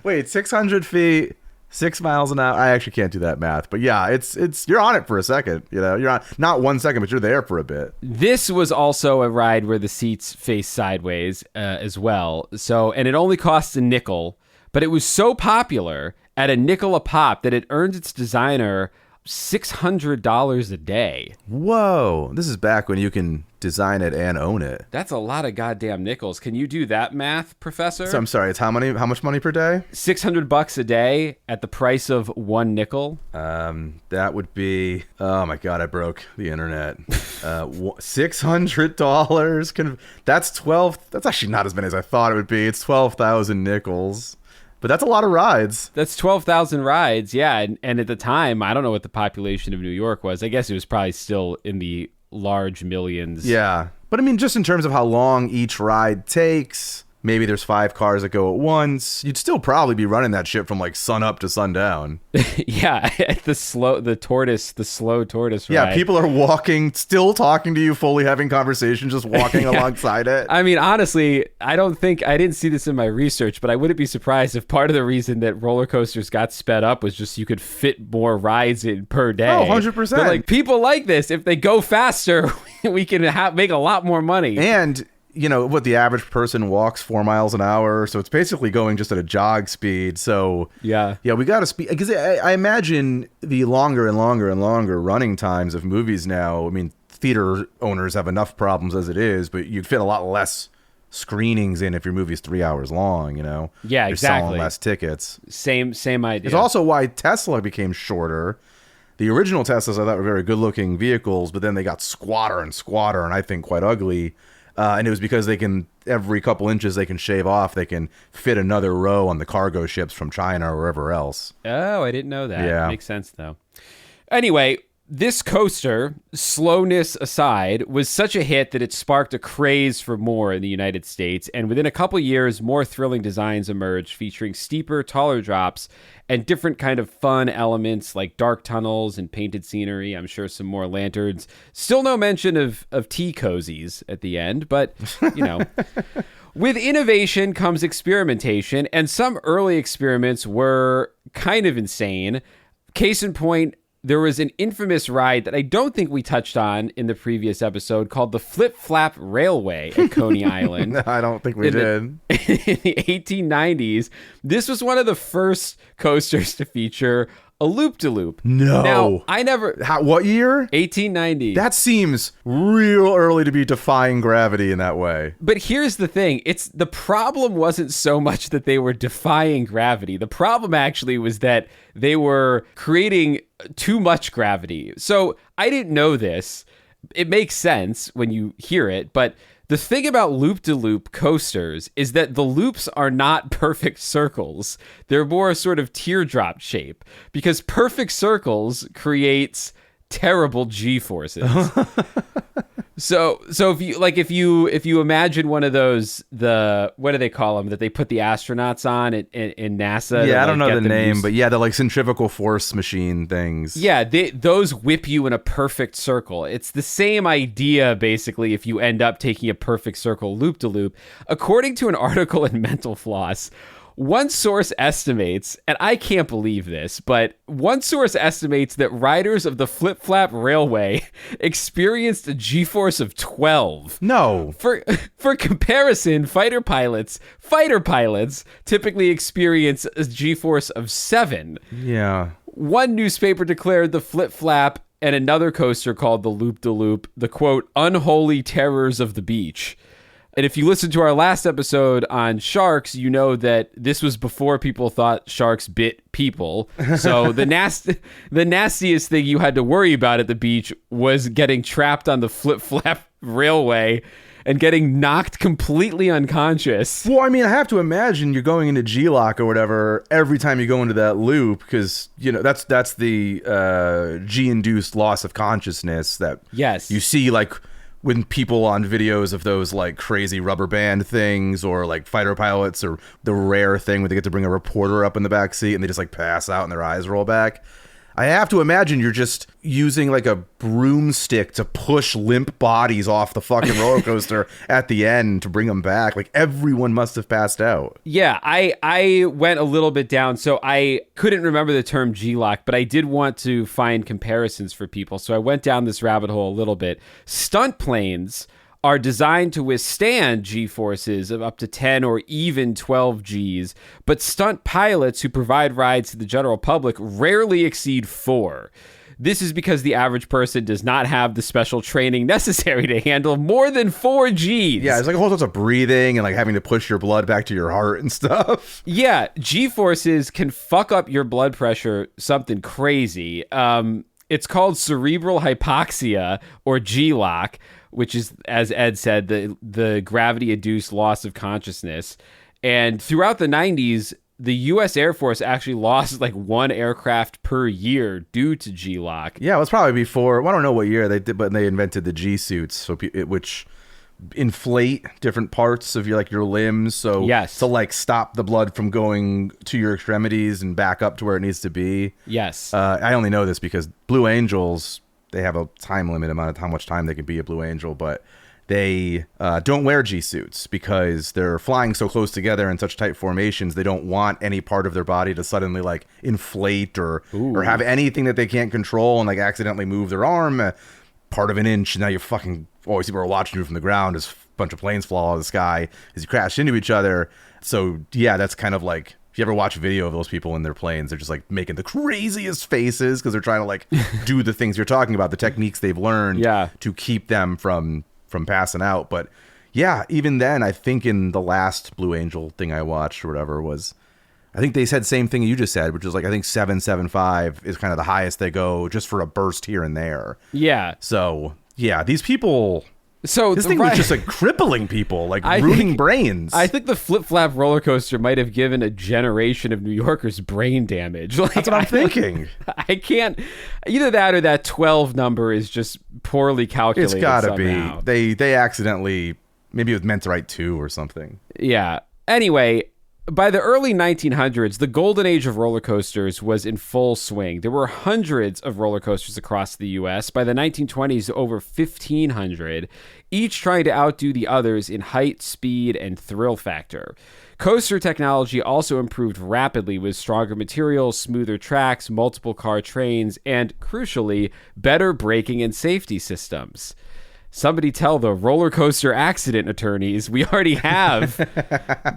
Wait, 600 feet, 6 miles an hour. I actually can't do that math, but yeah, it's you're on it for a second. You know, you're on not 1 second, but you're there for a bit.
This was also a ride where the seats face sideways as well. So, and it only costs a nickel, but it was so popular at a nickel a pop that it earned its designer $600 a day.
Whoa, this is back when you can design it and own it.
That's a lot of goddamn nickels. Can you do that math, Professor?
So I'm sorry, it's how much money per day?
$600 a day at the price of 1 nickel.
That would be, oh my god, I broke the internet. $600 that's actually not as many as I thought it would be. It's 12,000 nickels. But that's a lot of rides.
That's 12,000 rides, yeah. And at the time, I don't know what the population of New York was. I guess it was probably still in the large millions.
Yeah. But I mean, just in terms of how long each ride takes, maybe there's 5 cars that go at once. You'd still probably be running that shit from like sun up to sundown.
Yeah, the slow tortoise ride.
Yeah, people are walking, still talking to you, fully having conversations, just walking alongside it.
I mean, honestly, I didn't see this in my research, but I wouldn't be surprised if part of the reason that roller coasters got sped up was just you could fit more rides in per day.
Oh, 100%.
They're like, people like this. If they go faster, we can make a lot more money.
And you know what, the average person walks 4 miles an hour, so it's basically going just at a jog speed. So
yeah,
we got to speed, because I imagine the longer and longer and longer running times of movies now. I mean, theater owners have enough problems as it is, but you'd fit a lot less screenings in if your movie's 3 hours long. You know,
yeah,
you're
exactly.
selling less tickets.
Same idea.
It's also why Tesla became shorter. The original Teslas I thought were very good looking vehicles, but then they got squatter, and I think quite ugly. And it was because they can, every couple inches they can shave off, they can fit another row on the cargo ships from China or wherever else.
Oh, I didn't know that.
Yeah.
Makes sense, though. Anyway, this coaster, slowness aside, was such a hit that it sparked a craze for more in the United States. And within a couple years, more thrilling designs emerged featuring steeper, taller drops and different kind of fun elements like dark tunnels and painted scenery. I'm sure some more lanterns. Still no mention of tea cozies at the end, but, you know. With innovation comes experimentation, and some early experiments were kind of insane. Case in point, there was an infamous ride that I don't think we touched on in the previous episode called the Flip Flap Railway at Coney Island.
No, I don't think we did.
In the 1890s, this was one of the first coasters to feature a loop-de-loop.
No.
Now, I never...
What year?
1890.
That seems real early to be defying gravity in that way.
But here's the thing. The problem wasn't so much that they were defying gravity. The problem actually was that they were creating too much gravity. So I didn't know this. It makes sense when you hear it, but the thing about loop-de-loop coasters is that the loops are not perfect circles. They're more a sort of teardrop shape, because perfect circles creates terrible G-forces. So if you imagine one of those, what do they call them that they put the astronauts on in NASA?
Yeah, I don't know the name, but yeah, the like centrifugal force machine things.
Yeah, those whip you in a perfect circle. It's the same idea basically if you end up taking a perfect circle loop to loop. According to an article in Mental Floss, one source estimates, and I can't believe this, but one source estimates that riders of the Flip Flap Railway experienced a G-force of 12.
No.
For comparison, fighter pilots typically experience a G-force of 7.
Yeah.
One newspaper declared the Flip Flap and another coaster called the Loop-de-Loop the, quote, unholy terrors of the beach. And if you listen to our last episode on sharks, you know that this was before people thought sharks bit people. So the nastiest thing you had to worry about at the beach was getting trapped on the Flip Flap Railway and getting knocked completely unconscious.
Well, I mean, I have to imagine you're going into G-lock or whatever every time you go into that loop, because, you know, that's the G-induced loss of consciousness that
yes.
you see, like, when people on videos of those like crazy rubber band things, or like fighter pilots, or the rare thing where they get to bring a reporter up in the back seat and they just like pass out and their eyes roll back. I have to imagine you're just using like a broomstick to push limp bodies off the fucking roller coaster at the end to bring them back. Like everyone must have passed out.
Yeah, I went a little bit down, so I couldn't remember the term G-lock, but I did want to find comparisons for people. So I went down this rabbit hole a little bit. Stunt planes are designed to withstand G-forces of up to 10 or even 12 Gs, but stunt pilots who provide rides to the general public rarely exceed 4. This is because the average person does not have the special training necessary to handle more than 4 Gs.
Yeah, it's like a whole lot of breathing and like having to push your blood back to your heart and stuff.
Yeah, G-forces can fuck up your blood pressure something crazy. It's called cerebral hypoxia, or G-lock, which is, as Ed said, the gravity-induced loss of consciousness. And throughout the 90s, the U.S. Air Force actually lost like 1 aircraft per year due to G-lock.
Yeah, it was probably before, well, I don't know what year they did, but they invented the G-suits, so which inflate different parts of your limbs, so
yes,
to like stop the blood from going to your extremities and back up to where it needs to be.
Yes.
I only know this because Blue Angels, they have a time limit amount of how much time they can be a Blue Angel, but they don't wear G-suits because they're flying so close together in such tight formations. They don't want any part of their body to suddenly like inflate or have anything that they can't control and like accidentally move their arm part of an inch, and now you're fucking always people are watching you from the ground as a bunch of planes fall out of the sky as you crash into each other. So yeah, that's kind of like, if you ever watch a video of those people in their planes, they're just like making the craziest faces because they're trying to like do the things you're talking about, the techniques they've learned to keep them from passing out. But yeah, even then, I think in the last Blue Angel thing I watched or whatever was, I think they said the same thing you just said, which is like, I think 775 is kind of the highest they go just for a burst here and there.
Yeah.
So yeah, these people,
so
this thing was just like crippling people, like ruining brains.
I think the flip-flap roller coaster might have given a generation of New Yorkers brain damage. Like,
that's what I'm thinking.
I can't, either that or that 12 number is just poorly calculated.
It's gotta
somehow.
be. They accidentally, maybe it was meant to write 2 or something.
Yeah. Anyway, by the early 1900s, the golden age of roller coasters was in full swing. There were hundreds of roller coasters across the U.S. By the 1920s, over 1,500, each trying to outdo the others in height, speed, and thrill factor. Coaster technology also improved rapidly with stronger materials, smoother tracks, multiple car trains, and, crucially, better braking and safety systems. Somebody tell the roller coaster accident attorneys we already have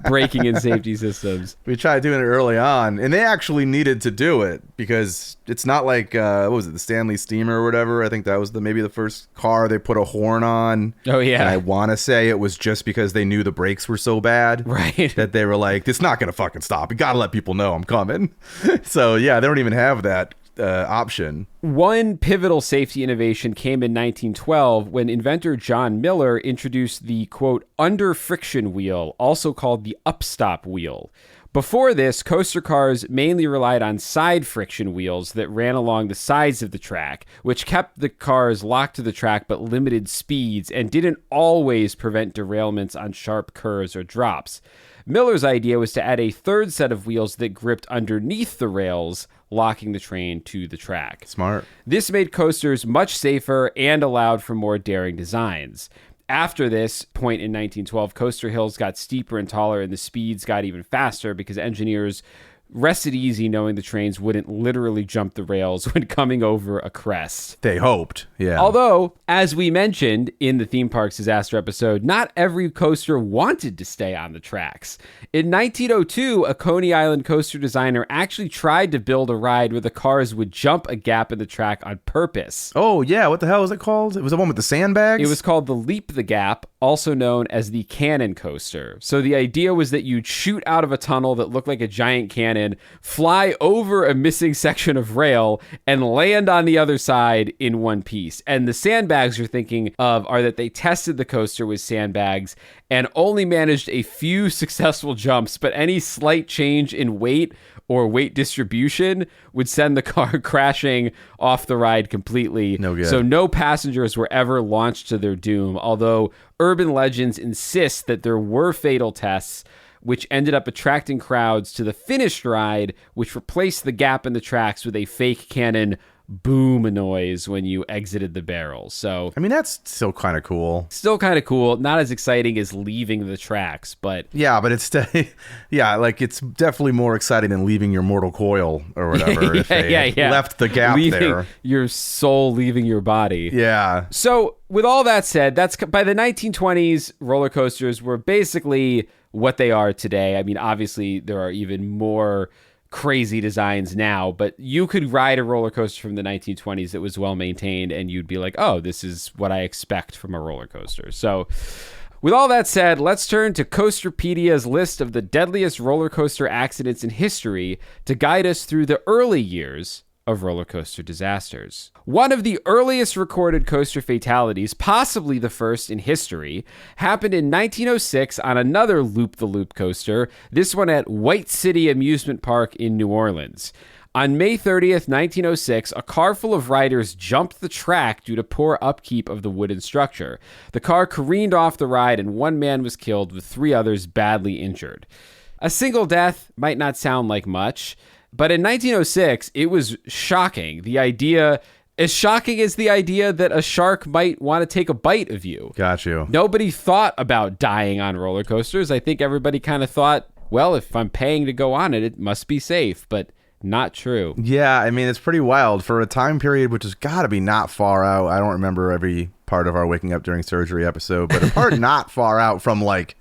braking and safety systems.
We tried doing it early on, and they actually needed to do it because it's not like, what was it, the Stanley Steamer or whatever? I think that was maybe the first car they put a horn on.
Oh, yeah.
And I want to say it was just because they knew the brakes were so bad.
Right.
That they were like, it's not going to fucking stop. You got to let people know I'm coming. So, yeah, they don't even have that option.
One pivotal safety innovation came in 1912 when inventor John Miller introduced the, quote, under friction wheel, also called the upstop wheel. Before this, coaster cars mainly relied on side friction wheels that ran along the sides of the track, which kept the cars locked to the track but limited speeds and didn't always prevent derailments on sharp curves or drops. Miller's idea was to add a third set of wheels that gripped underneath the rails, locking the train to the track.
Smart.
This made coasters much safer and allowed for more daring designs. After this point in 1912, coaster hills got steeper and taller, and the speeds got even faster because engineers rested easy knowing the trains wouldn't literally jump the rails when coming over a crest.
They hoped, yeah.
Although, as we mentioned in the Theme Parks Disaster episode, not every coaster wanted to stay on the tracks. In 1902, a Coney Island coaster designer actually tried to build a ride where the cars would jump a gap in the track on purpose.
Oh, yeah. What the hell was it called? It was the one with the sandbags?
It was called the Leap the Gap, also known as the Cannon Coaster. So the idea was that you'd shoot out of a tunnel that looked like a giant cannon, fly over a missing section of rail, and land on the other side in one piece. And the sandbags you're thinking of are that they tested the coaster with sandbags and only managed a few successful jumps, but any slight change in weight or weight distribution would send the car crashing off the ride completely.
No good.
So no passengers were ever launched to their doom, although urban legends insist that there were fatal tests, which ended up attracting crowds to the finished ride, which replaced the gap in the tracks with a fake cannon boom noise when you exited the barrel. So
I mean, that's still kind of cool.
Still kind of cool. Not as exciting as leaving the tracks, but
yeah, but it's like it's definitely more exciting than leaving your mortal coil or whatever. If they left the gap there,
your soul leaving your body.
Yeah.
So with all that said, that's by the 1920s, roller coasters were basically what they are today. I mean, obviously there are even more crazy designs now, but you could ride a roller coaster from the 1920s that was well maintained and you'd be like, oh, this is what I expect from a roller coaster. So with all that said, let's turn to Coasterpedia's list of the deadliest roller coaster accidents in history to guide us through the early years of roller coaster disasters. One of the earliest recorded coaster fatalities, possibly the first in history, happened in 1906 on another loop-the-loop coaster, this one at White City Amusement Park in New Orleans. On May 30th, 1906, a car full of riders jumped the track due to poor upkeep of the wooden structure. The car careened off the ride and one man was killed with 3 others badly injured. A single death might not sound like much, but in 1906, it was shocking. As shocking as the idea that a shark might want to take a bite of you.
Got you.
Nobody thought about dying on roller coasters. I think everybody kind of thought, well, if I'm paying to go on it, it must be safe, but not true.
Yeah, I mean, it's pretty wild for a time period, which has got to be not far out. I don't remember every part of our Waking Up During Surgery episode, but a part not far out from like,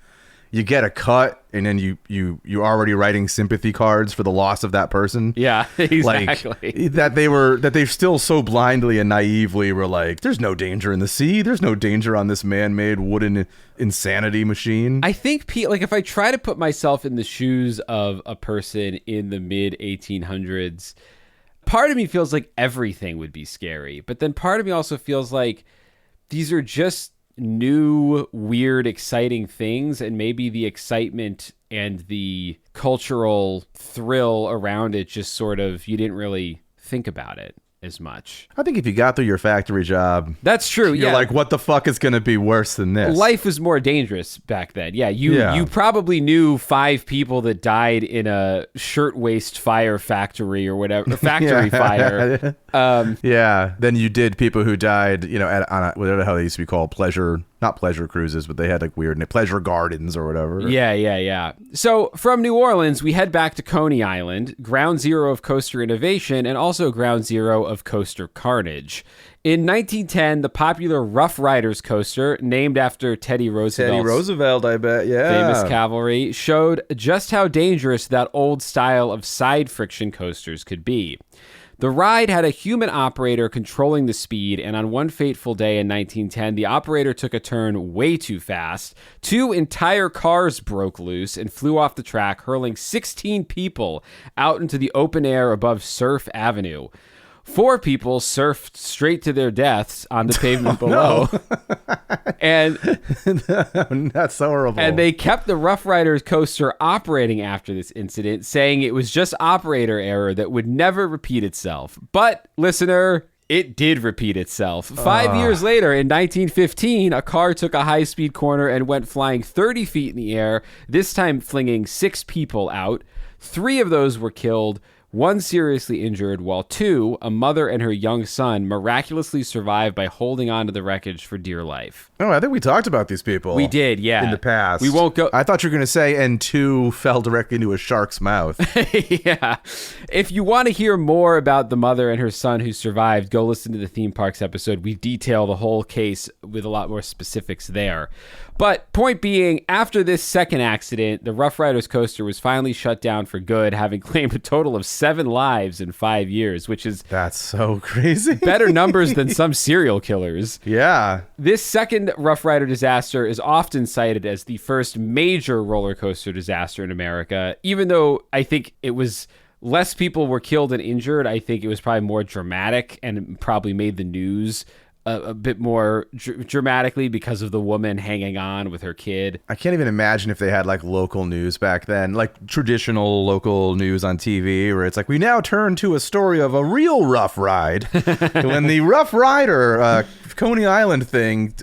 you get a cut and then you're already writing sympathy cards for the loss of that person.
Yeah, exactly.
Like that they still so blindly and naively were like, there's no danger in the sea. There's no danger on this man-made wooden insanity machine.
I think, like, if I try to put myself in the shoes of a person in the mid 1800s, part of me feels like everything would be scary. But then part of me also feels like these are just new, weird, exciting things, and maybe the excitement and the cultural thrill around it just sort of, you didn't really think about it as much.
I think if you got through your factory job,
that's true.
You're like, what the fuck is going to be worse than this?
Life was more dangerous back then. Yeah, you probably knew 5 people that died in a shirtwaist fire factory or whatever, factory fire.
Then you did people who died, on whatever the hell they used to be called, not pleasure cruises, but they had like weird pleasure gardens or whatever.
Yeah. So from New Orleans, we head back to Coney Island, ground zero of coaster innovation and also ground zero of coaster carnage. In 1910, the popular Rough Riders coaster, named after Teddy Roosevelt,
I bet, yeah.
Famous cavalry, showed just how dangerous that old style of side friction coasters could be. The ride had a human operator controlling the speed, and on one fateful day in 1910, the operator took a turn way too fast. 2 entire cars broke loose and flew off the track, hurling 16 people out into the open air above Surf Avenue. 4 people surfed straight to their deaths on the pavement below. And
that's horrible.
And they kept the Rough Riders coaster operating after this incident, saying it was just operator error that would never repeat itself. But, listener, it did repeat itself. 5 years later, in 1915, a car took a high-speed corner and went flying 30 feet in the air, this time flinging 6 people out. 3 of those were killed, 1 seriously injured, while 2, a mother and her young son, miraculously survived by holding onto the wreckage for dear life.
Oh, I think we talked about these people.
We did, yeah.
In the past.
We won't go...
I thought you were going to say, and 2 fell directly into a shark's mouth.
Yeah. If you want to hear more about the mother and her son who survived, go listen to the theme parks episode. We detail the whole case with a lot more specifics there. But point being, after this second accident, the Rough Riders coaster was finally shut down for good, having claimed a total of 7 lives in 5 years, which is...
That's so crazy.
Better numbers than some serial killers.
Yeah.
This second Rough Rider disaster is often cited as the first major roller coaster disaster in America, even though I think it was... less people were killed and injured. I think it was probably more dramatic and probably made the news a bit more dramatically because of the woman hanging on with her kid.
I can't even imagine if they had like local news back then, like traditional local news on TV, where it's like, we now turn to a story of a real rough ride. When the Rough Rider Coney Island thing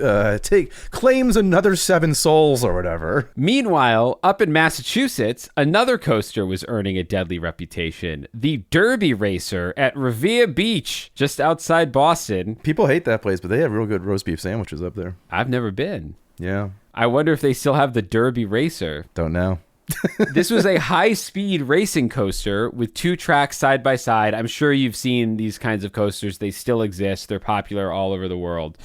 claims another 7 souls or whatever.
Meanwhile, up in Massachusetts, another coaster was earning a deadly reputation. The Derby Racer at Revere Beach, just outside Boston.
People hate that place, but they have real good roast beef sandwiches up there.
I've never been.
Yeah.
I wonder if they still have the Derby Racer.
Don't know.
This was a high-speed racing coaster with 2 tracks side by side. I'm sure you've seen these kinds of coasters. They still exist. They're popular all over the world.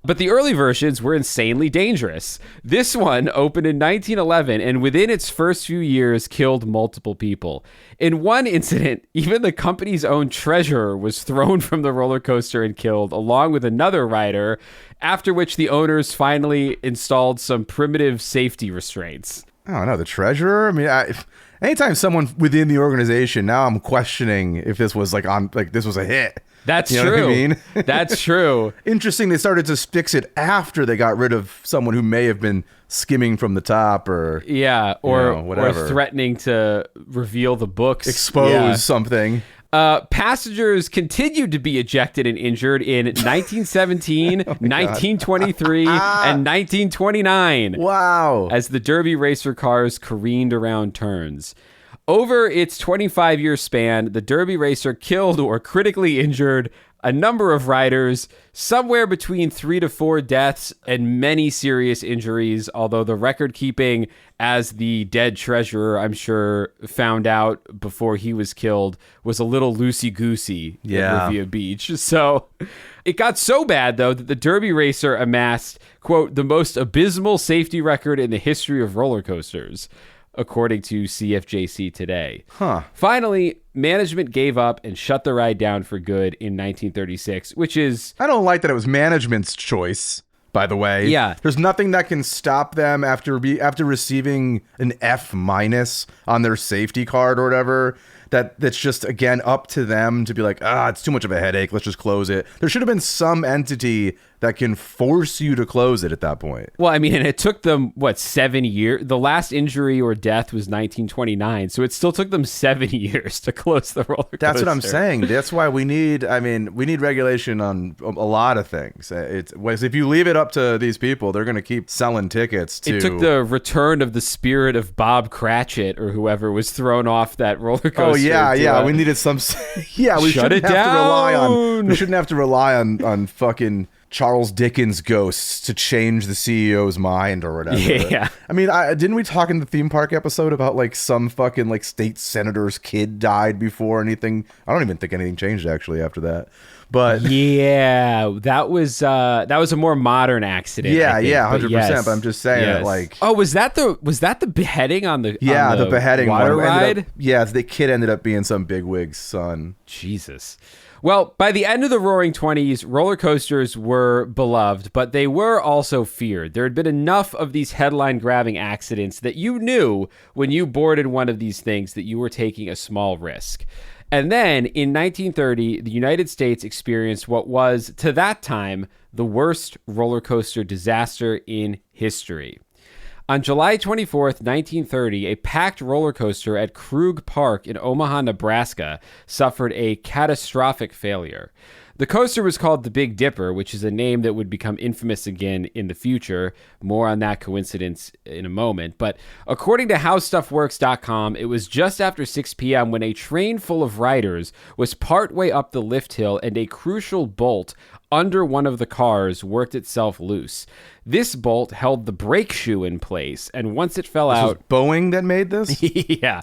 But the early versions were insanely dangerous. This one opened in 1911 and within its first few years killed multiple people. In one incident, even the company's own treasurer was thrown from the roller coaster and killed, along with another rider, after which the owners finally installed some primitive safety restraints.
I don't know, the treasurer? I mean, anytime someone within the organization, now I'm questioning if this was this was a hit.
That's
you know
true.
What I mean?
That's true.
Interesting, they started to fix it after they got rid of someone who may have been skimming from the top or whatever.
Or threatening to reveal the books.
Expose something.
Passengers continued to be ejected and injured in 1917, 1923, and 1929.
Wow.
As the Derby Racer cars careened around turns. Over its 25-year span, the Derby Racer killed or critically injured a number of riders, somewhere between 3 to 4 deaths and many serious injuries, although the record keeping, as the dead treasurer, I'm sure, found out before he was killed, was a little loosey-goosey at Revere Beach. So it got so bad, though, that the Derby Racer amassed, quote, the most abysmal safety record in the history of roller coasters, according to CFJC Today. Finally, management gave up and shut the ride down for good in 1936, which is...
I don't like that it was management's choice, by the way.
Yeah.
There's nothing that can stop them after receiving an F- on their safety card or whatever. That's just, again, up to them to be like, it's too much of a headache. Let's just close it. There should have been some entity that can force you to close it at that point.
Well, I mean, and it took them, 7 years? The last injury or death was 1929, so it still took them 7 years to close the roller coaster.
That's what I'm saying. That's why we need regulation on a lot of things. If you leave it up to these people, they're going to keep selling tickets to...
It took the return of the spirit of Bob Cratchit or whoever was thrown off that roller coaster.
Oh, yeah. We needed some... Yeah, we shouldn't have to rely on fucking... Charles Dickens ghosts to change the CEO's mind or whatever.
Yeah.
I mean, didn't we talk in the theme park episode about like some fucking like state senator's kid died before anything? I don't even think anything changed actually after that. But
yeah, that was a more modern accident.
Yeah, 100%. But I'm just saying that like,
was that the beheading on the
the beheading
water ride?
The kid ended up being some bigwig's son.
Jesus. Well, by the end of the Roaring 20s, roller coasters were beloved, but they were also feared. There had been enough of these headline-grabbing accidents that you knew when you boarded one of these things that you were taking a small risk. And then, in 1930, the United States experienced what was, to that time, the worst roller coaster disaster in history. On July 24th, 1930, a packed roller coaster at Krug Park in Omaha, Nebraska, suffered a catastrophic failure. The coaster was called the Big Dipper, which is a name that would become infamous again in the future. More on that coincidence in a moment. But according to HowStuffWorks.com, it was just after 6 p.m. when a train full of riders was partway up the lift hill and a crucial bolt under one of the cars worked itself loose. This bolt held the brake shoe in place, and once it fell out...
Was Boeing that made this?
Yeah.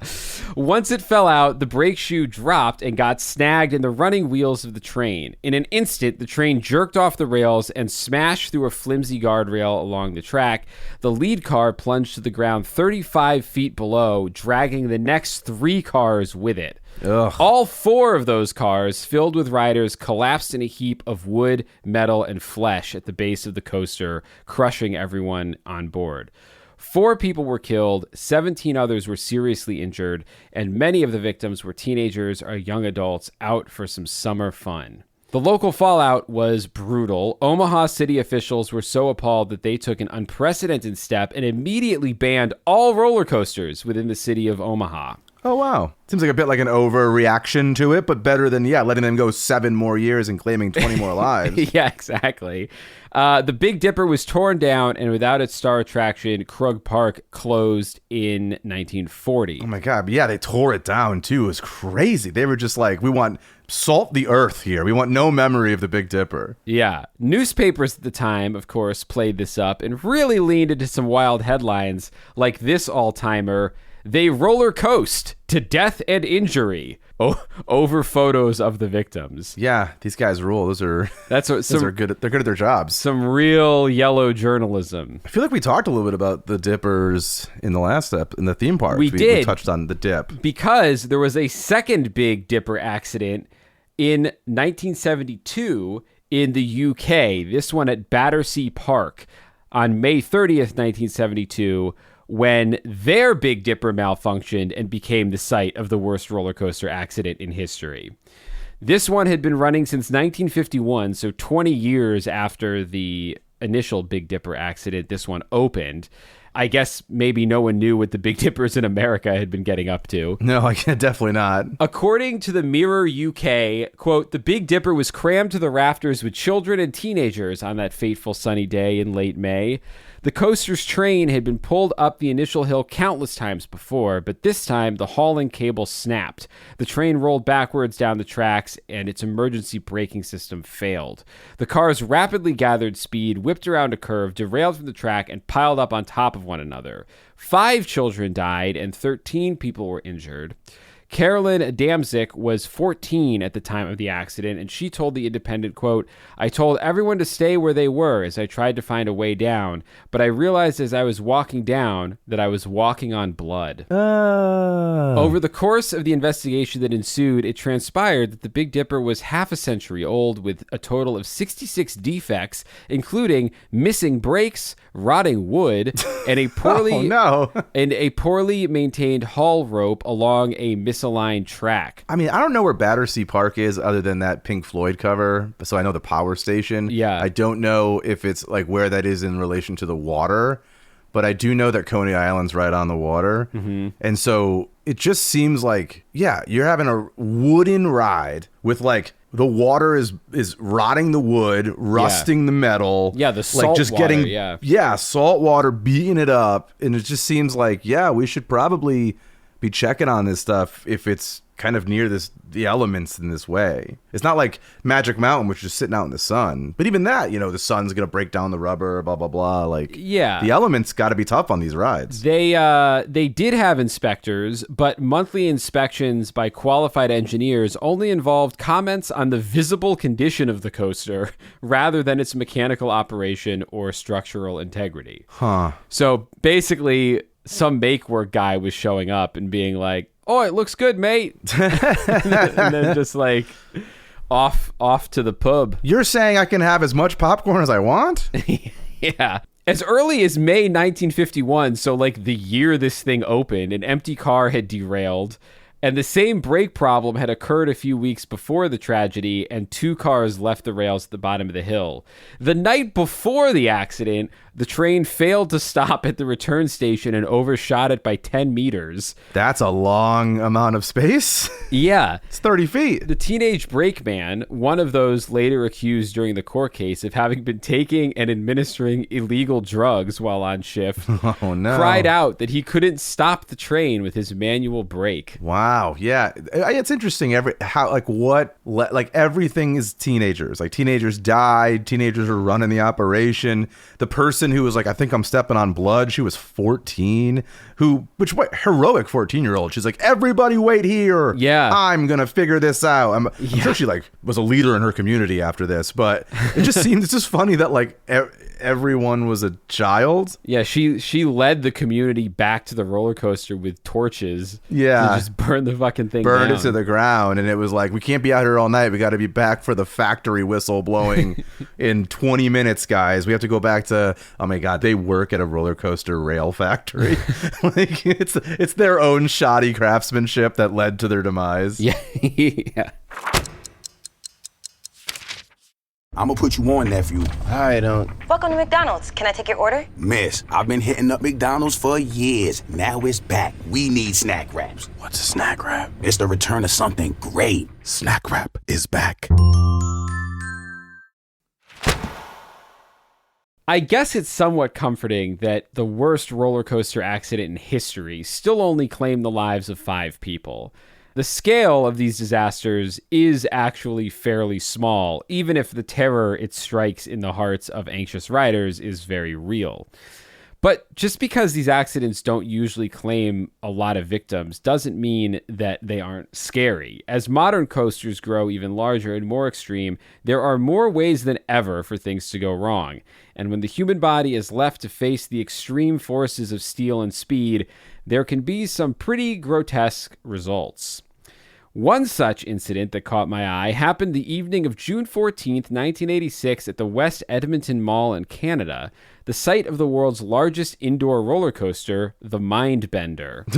Once it fell out, the brake shoe dropped and got snagged in the running wheels of the train. In an instant, the train jerked off the rails and smashed through a flimsy guardrail along the track. The lead car plunged to the ground 35 feet below, dragging the next 3 cars with it.
Ugh.
All 4 of those cars, filled with riders, collapsed in a heap of wood, metal, and flesh at the base of the coaster, crushing everyone on board. 4 people were killed, 17 others were seriously injured, and many of the victims were teenagers or young adults out for some summer fun. The local fallout was brutal. Omaha city officials were so appalled that they took an unprecedented step and immediately banned all roller coasters within the city of Omaha.
Oh, wow. Seems like a bit like an overreaction to it, but better than, letting them go 7 more years and claiming 20 more lives.
Yeah, exactly. The Big Dipper was torn down, and without its star attraction, Krug Park closed in 1940.
Oh, my God. Yeah, they tore it down, too. It was crazy. They were just like, we want salt the earth here. We want no memory of the Big Dipper.
Yeah. Newspapers at the time, of course, played this up and really leaned into some wild headlines like this all-timer. They roller coast to death and injury over photos of the victims.
Yeah, these guys rule. Those are good. They're good at their jobs.
Some real yellow journalism.
I feel like we talked a little bit about the dippers in the last step in the theme park.
We did.
We touched on the dip
because there was a second Big Dipper accident in 1972 in the UK. This one at Battersea Park on May 30th, 1972. When their Big Dipper malfunctioned and became the site of the worst roller coaster accident in history. This one had been running since 1951, so 20 years after the initial Big Dipper accident, this one opened. I guess maybe no one knew what the Big Dippers in America had been getting up to.
No, definitely not.
According to the Mirror UK, quote, the Big Dipper was crammed to the rafters with children and teenagers on that fateful sunny day in late May. The coaster's train had been pulled up the initial hill countless times before, but this time the hauling cable snapped. The train rolled backwards down the tracks, and its emergency braking system failed. The cars rapidly gathered speed, whipped around a curve, derailed from the track, and piled up on top of one another. 5 children died, and 13 people were injured. Carolyn Damzik was 14 at the time of the accident, and she told The Independent, quote, I told everyone to stay where they were as I tried to find a way down, but I realized as I was walking down that I was walking on blood. Over the course of the investigation that ensued, it transpired that the Big Dipper was half a century old with a total of 66 defects, including missing brakes, rotting wood, and a poorly maintained haul rope along a misaligned track.
I mean, I don't know where Battersea Park is other than that Pink Floyd cover, so I know the power station.
Yeah.
I don't know if it's like where that is in relation to the water, but I do know that Coney Island's right on the water. Mm-hmm. And so it just seems like, you're having a wooden ride with like the water is rotting the wood, rusting the metal.
Yeah, the salt water,
salt water beating it up. And it just seems like, we should probably be checking on this stuff if it's kind of near the elements in this way. It's not like Magic Mountain, which is sitting out in the sun. But even that, the sun's going to break down the rubber, blah, blah, blah. Like, the elements got to be tough on these rides.
They did have inspectors, but monthly inspections by qualified engineers only involved comments on the visible condition of the coaster rather than its mechanical operation or structural integrity.
Huh.
So basically, some make work guy was showing up and being like, oh, it looks good, mate. and then just like off to the pub.
You're saying I can have as much popcorn as I want?
Yeah. As early as May 1951, so like the year this thing opened, an empty car had derailed. And the same brake problem had occurred a few weeks before the tragedy, and 2 cars left the rails at the bottom of the hill. The night before the accident, the train failed to stop at the return station and overshot it by 10 meters.
That's a long amount of space.
Yeah.
It's 30 feet.
The teenage brakeman, one of those later accused during the court case of having been taking and administering illegal drugs while on shift, cried out that he couldn't stop the train with his manual brake.
Wow. Yeah. It's interesting everything is teenagers. Like teenagers died, teenagers are running the operation. The person who was like, I think I'm stepping on blood, she was 14, heroic 14-year-old. She's like, everybody wait here.
Yeah.
I'm going to figure this out. I'm sure she like was a leader in her community after this, but it just seems, it's just funny that like everyone was a child.
Yeah. She led the community back to the roller coaster with torches.
Yeah.
To just burn the fucking thing
Burned
down.
it to the ground. And it was like, we can't be out here all night. We got to be back for the factory whistle blowing in 20 minutes, guys. We have to go back to, oh my God, they work at a roller coaster rail factory. Like it's their own shoddy craftsmanship that led to their demise.
Yeah. Yeah.
I'ma put you on, nephew.
I don't.
Welcome to McDonald's. Can I take your order?
Miss, I've been hitting up McDonald's for years. Now it's back. We need snack wraps.
What's a snack wrap?
It's the return of something great.
Snack wrap is back.
I guess it's somewhat comforting that the worst roller coaster accident in history still only claimed the lives of 5 people. The scale of these disasters is actually fairly small, even if the terror it strikes in the hearts of anxious riders is very real. But just because these accidents don't usually claim a lot of victims doesn't mean that they aren't scary. As modern coasters grow even larger and more extreme, there are more ways than ever for things to go wrong. And when the human body is left to face the extreme forces of steel and speed, there can be some pretty grotesque results. One such incident that caught my eye happened the evening of June 14th, 1986 at the West Edmonton Mall in Canada, the site of the world's largest indoor roller coaster, the Mindbender.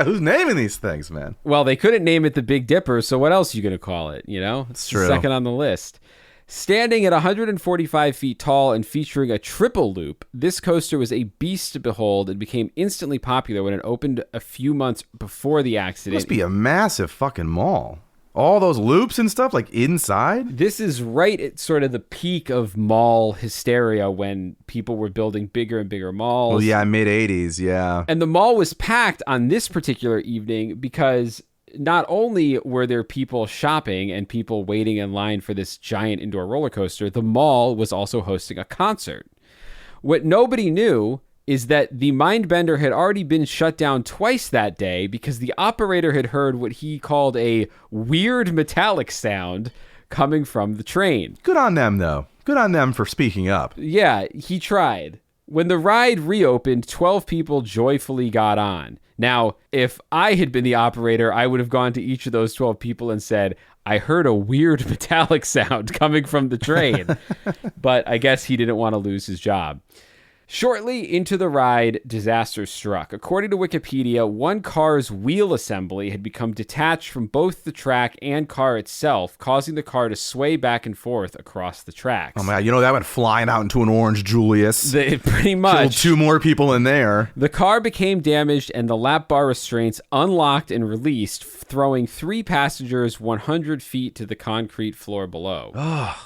Who's naming these things, man?
Well, they couldn't name it the Big Dipper, so what else are you going to call it, you know? It's
true.
Second on the list. Standing at 145 feet tall and featuring a triple loop, this coaster was a beast to behold and became instantly popular when it opened a few months before the accident.
It must be a massive fucking mall. All those loops and stuff, like inside?
This is right at sort of the peak of mall hysteria when people were building bigger and bigger malls.
Well, yeah, mid-'80s, yeah.
And the mall was packed on this particular evening because not only were there people shopping and people waiting in line for this giant indoor roller coaster, the mall was also hosting a concert. What nobody knew is that the Mindbender had already been shut down twice that day because the operator had heard what he called a weird metallic sound coming from the train.
Good on them, though. Good on them for speaking up.
Yeah, he tried. When the ride reopened, 12 people joyfully got on. Now, if I had been the operator, I would have gone to each of those 12 people and said, I heard a weird metallic sound coming from the train. But I guess he didn't want to lose his job. Shortly into the ride, disaster struck. According to Wikipedia, one car's wheel assembly had become detached from both the track and car itself, causing the car to sway back and forth across the tracks.
Oh, man, you know, that went flying out into an orange Julius.
Pretty much.
Killed 2 more people in there.
The car became damaged and the lap bar restraints unlocked and released, throwing 3 passengers 100 feet to the concrete floor below.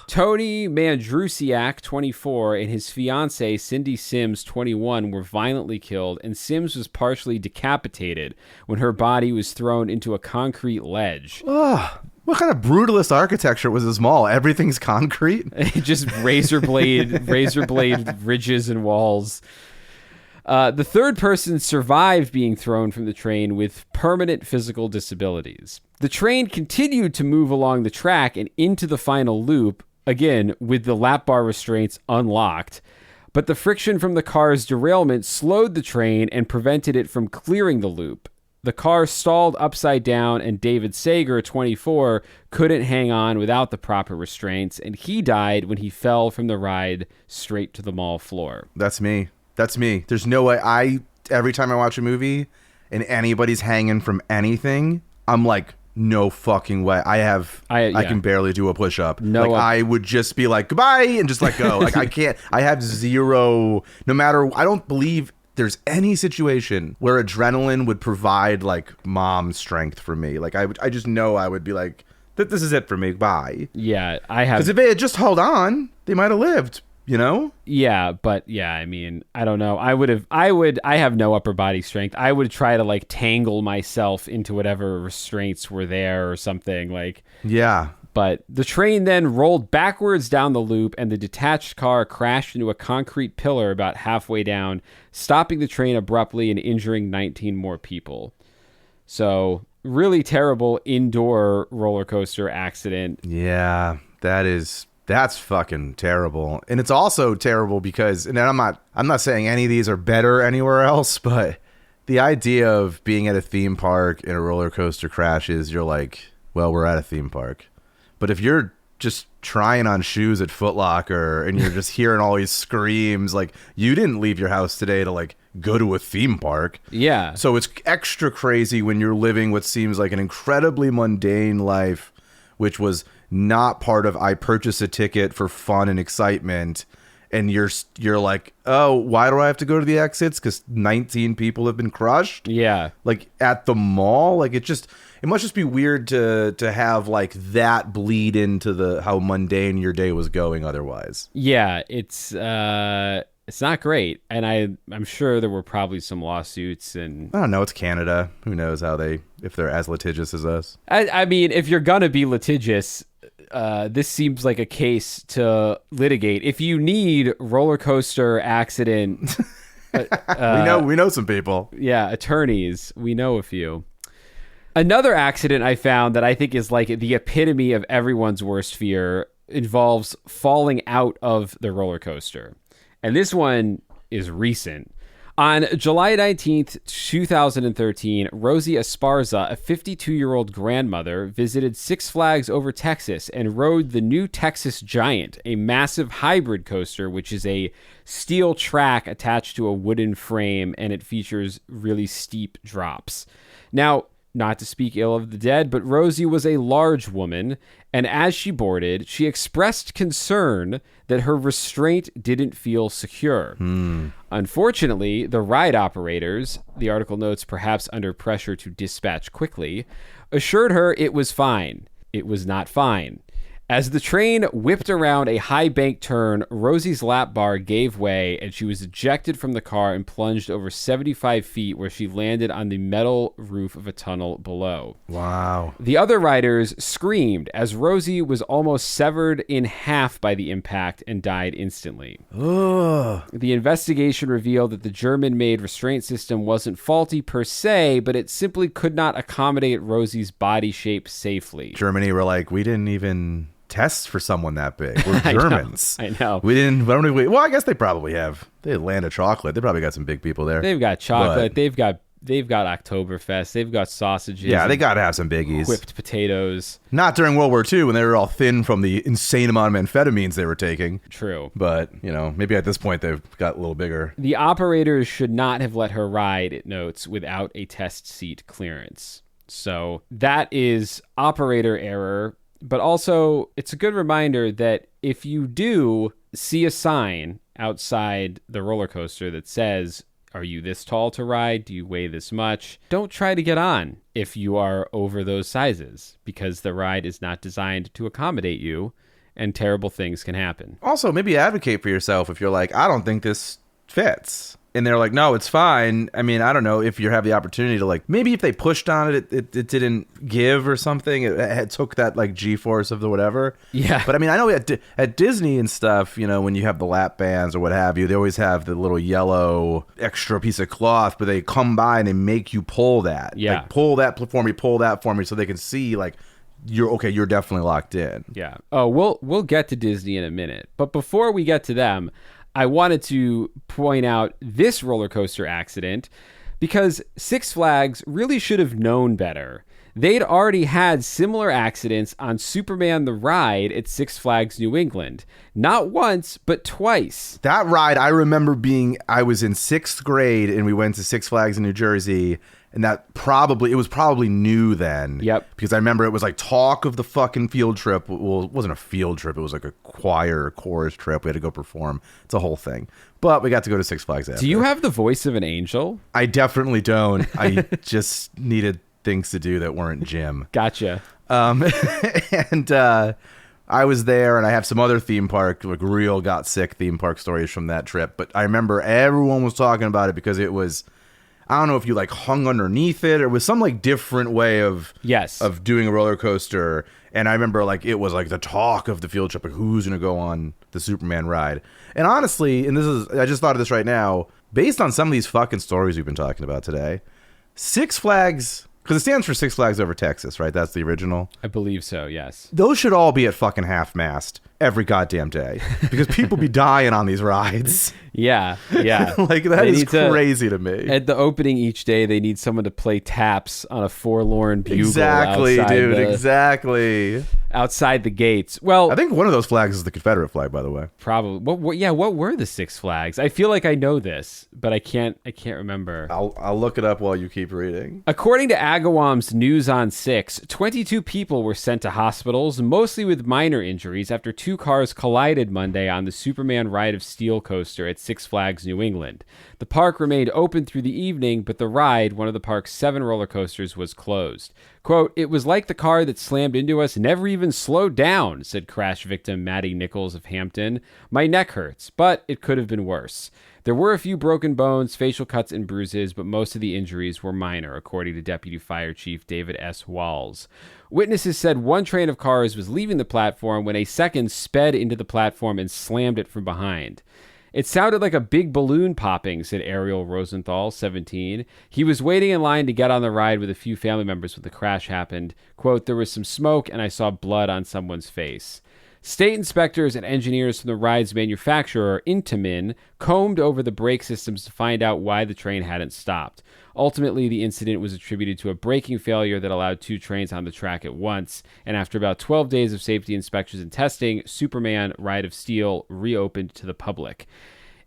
Tony Mandrusiak, 24, and his fiancée, Cindy Sims, 21, were violently killed, and Sims was partially decapitated when her body was thrown into a concrete ledge.
What kind of brutalist architecture was this mall? Everything's concrete?
Just razor blade ridges and walls. The third person survived being thrown from the train with permanent physical disabilities. The train continued to move along the track and into the final loop, again, with the lap bar restraints unlocked. But the friction from the car's derailment slowed the train and prevented it from clearing the loop. The car stalled upside down, and David Sager, 24, couldn't hang on without the proper restraints, and he died when he fell from the ride straight to the mall floor.
That's me. There's no way. Every time I watch a movie and anybody's hanging from anything, I'm like, no fucking way. I can barely do a push-up. I would just be like, goodbye, and just let go. Like, I can't. I have zero, no matter, I don't believe there's any situation where adrenaline would provide, like, mom strength for me. Like, I just know I would be like, this is it for me, bye.
Yeah, I have.
Because if they had just held on, they might have lived. You know?
Yeah, but yeah, I mean, I don't know. I have no upper body strength. I would try to like tangle myself into whatever restraints were there or something like.
Yeah.
But the train then rolled backwards down the loop and the detached car crashed into a concrete pillar about halfway down, stopping the train abruptly and injuring 19 more people. So really terrible indoor roller coaster accident.
Yeah, that's fucking terrible. And it's also terrible because, and I'm not saying any of these are better anywhere else, but the idea of being at a theme park and a roller coaster crashes, you're like, well, we're at a theme park. But if you're just trying on shoes at Foot Locker and you're just hearing all these screams, like, you didn't leave your house today to like go to a theme park.
Yeah.
So it's extra crazy when you're living what seems like an incredibly mundane life, which was not part of I purchase a ticket for fun and excitement. And you're like, oh, why do I have to go to the exits? Because 19 people have been crushed.
Yeah.
Like at the mall. Like it must just be weird to have like that bleed into how mundane your day was going otherwise.
Yeah, it's not great. And I'm sure there were probably some lawsuits and
I don't know, it's Canada. Who knows if they're as litigious as us.
I mean, if you're gonna be litigious, this seems like a case to litigate. If you need roller coaster accident,
we know some people.
Yeah, attorneys. We know a few. Another accident I found that I think is like the epitome of everyone's worst fear involves falling out of the roller coaster. And this one is recent. On July 19th, 2013, Rosie Esparza, a 52-year-old grandmother, visited Six Flags over Texas and rode the new Texas Giant, a massive hybrid coaster, which is a steel track attached to a wooden frame, and it features really steep drops. Now, not to speak ill of the dead, but Rosie was a large woman, and as she boarded, she expressed concern that her restraint didn't feel secure. Unfortunately, the ride operators, the article notes perhaps under pressure to dispatch quickly, assured her it was fine. It was not fine. As the train whipped around a high bank turn, Rosie's lap bar gave way and she was ejected from the car and plunged over 75 feet where she landed on the metal roof of a tunnel below.
Wow.
The other riders screamed as Rosie was almost severed in half by the impact and died instantly.
Ugh.
The investigation revealed that the German-made restraint system wasn't faulty per se, but it simply could not accommodate Rosie's body shape safely.
Germany were like, we didn't even test for someone that big. We're Germans.
I know.
Well, I guess they probably have. They Atlanta chocolate. They probably got some big people there.
They've got chocolate. They've got Oktoberfest. They've got sausages.
Yeah, they got to have some biggies.
Whipped potatoes.
Not during World War II when they were all thin from the insane amount of amphetamines they were taking.
True.
But, maybe at this point they've got a little bigger.
The operators should not have let her ride, it notes, without a test seat clearance. So that is operator error. But also, it's a good reminder that if you do see a sign outside the roller coaster that says, are you this tall to ride? Do you weigh this much? Don't try to get on if you are over those sizes, because the ride is not designed to accommodate you and terrible things can happen.
Also, maybe advocate for yourself if you're like, I don't think this fits. And they're like, no, it's fine. I mean, I don't know if you have the opportunity to maybe if they pushed on it, it didn't give or something. It took that G-force of the whatever.
Yeah.
But I mean, I know at Disney and stuff, when you have the lap bands or what have you, they always have the little yellow extra piece of cloth, but they come by and they make you pull that.
Yeah.
Pull that for me so they can see you're definitely locked in.
Yeah. Oh, we'll get to Disney in a minute. But before we get to them, I wanted to point out this roller coaster accident because Six Flags really should have known better. They'd already had similar accidents on Superman the Ride at Six Flags New England. Not once, but twice.
That ride, I remember I was in 6th grade and we went to Six Flags in New Jersey. And it was probably new then.
Yep.
Because I remember it was talk of the fucking field trip. Well, it wasn't a field trip. It was a choir chorus trip. We had to go perform. It's a whole thing. But we got to go to Six Flags after.
Do you have the voice of an angel?
I definitely don't. I just needed things to do that weren't gym.
Gotcha.
And I was there and I have some other theme park, real got sick theme park stories from that trip. But I remember everyone was talking about it because it was... I don't know if you hung underneath it or was some different way of doing a roller coaster. And I remember it was the talk of the field trip, who's going to go on the Superman ride. And honestly, I just thought of this right now, based on some of these fucking stories we've been talking about today, Six Flags, because it stands for Six Flags Over Texas, right? That's the original.
I believe so, yes.
Those should all be at fucking half-mast every goddamn day because people be dying on these rides.
Yeah.
That is crazy to me.
At the opening each day, they need someone to play taps on a forlorn bugle.
Exactly,
outside
dude. Exactly.
outside the gates. Well,
I think one of those flags is the Confederate flag, by the way.
probably. What were the Six Flags? I feel like I know this, but I can't remember.
I'll look it up while you keep reading.
According to Agawam's News on 6, 22 people were sent to hospitals, mostly with minor injuries, after two cars collided Monday on the Superman Ride of Steel coaster at Six Flags New England. The park remained open through the evening, but the ride, one of the park's 7 roller coasters, was closed. Quote, "It was like the car that slammed into us never even slowed down," said crash victim Maddie Nichols of Hampton. "My neck hurts, but it could have been worse." There were a few broken bones, facial cuts, and bruises, but most of the injuries were minor, according to Deputy Fire Chief David S. Walls. Witnesses said one train of cars was leaving the platform when a second sped into the platform and slammed it from behind. "It sounded like a big balloon popping," said Ariel Rosenthal, 17. He was waiting in line to get on the ride with a few family members when the crash happened. Quote, "There was some smoke and I saw blood on someone's face." State inspectors and engineers from the ride's manufacturer, Intamin, combed over the brake systems to find out why the train hadn't stopped. Ultimately, the incident was attributed to a braking failure that allowed 2 trains on the track at once, and after about 12 days of safety inspections and testing, Superman Ride of Steel reopened to the public.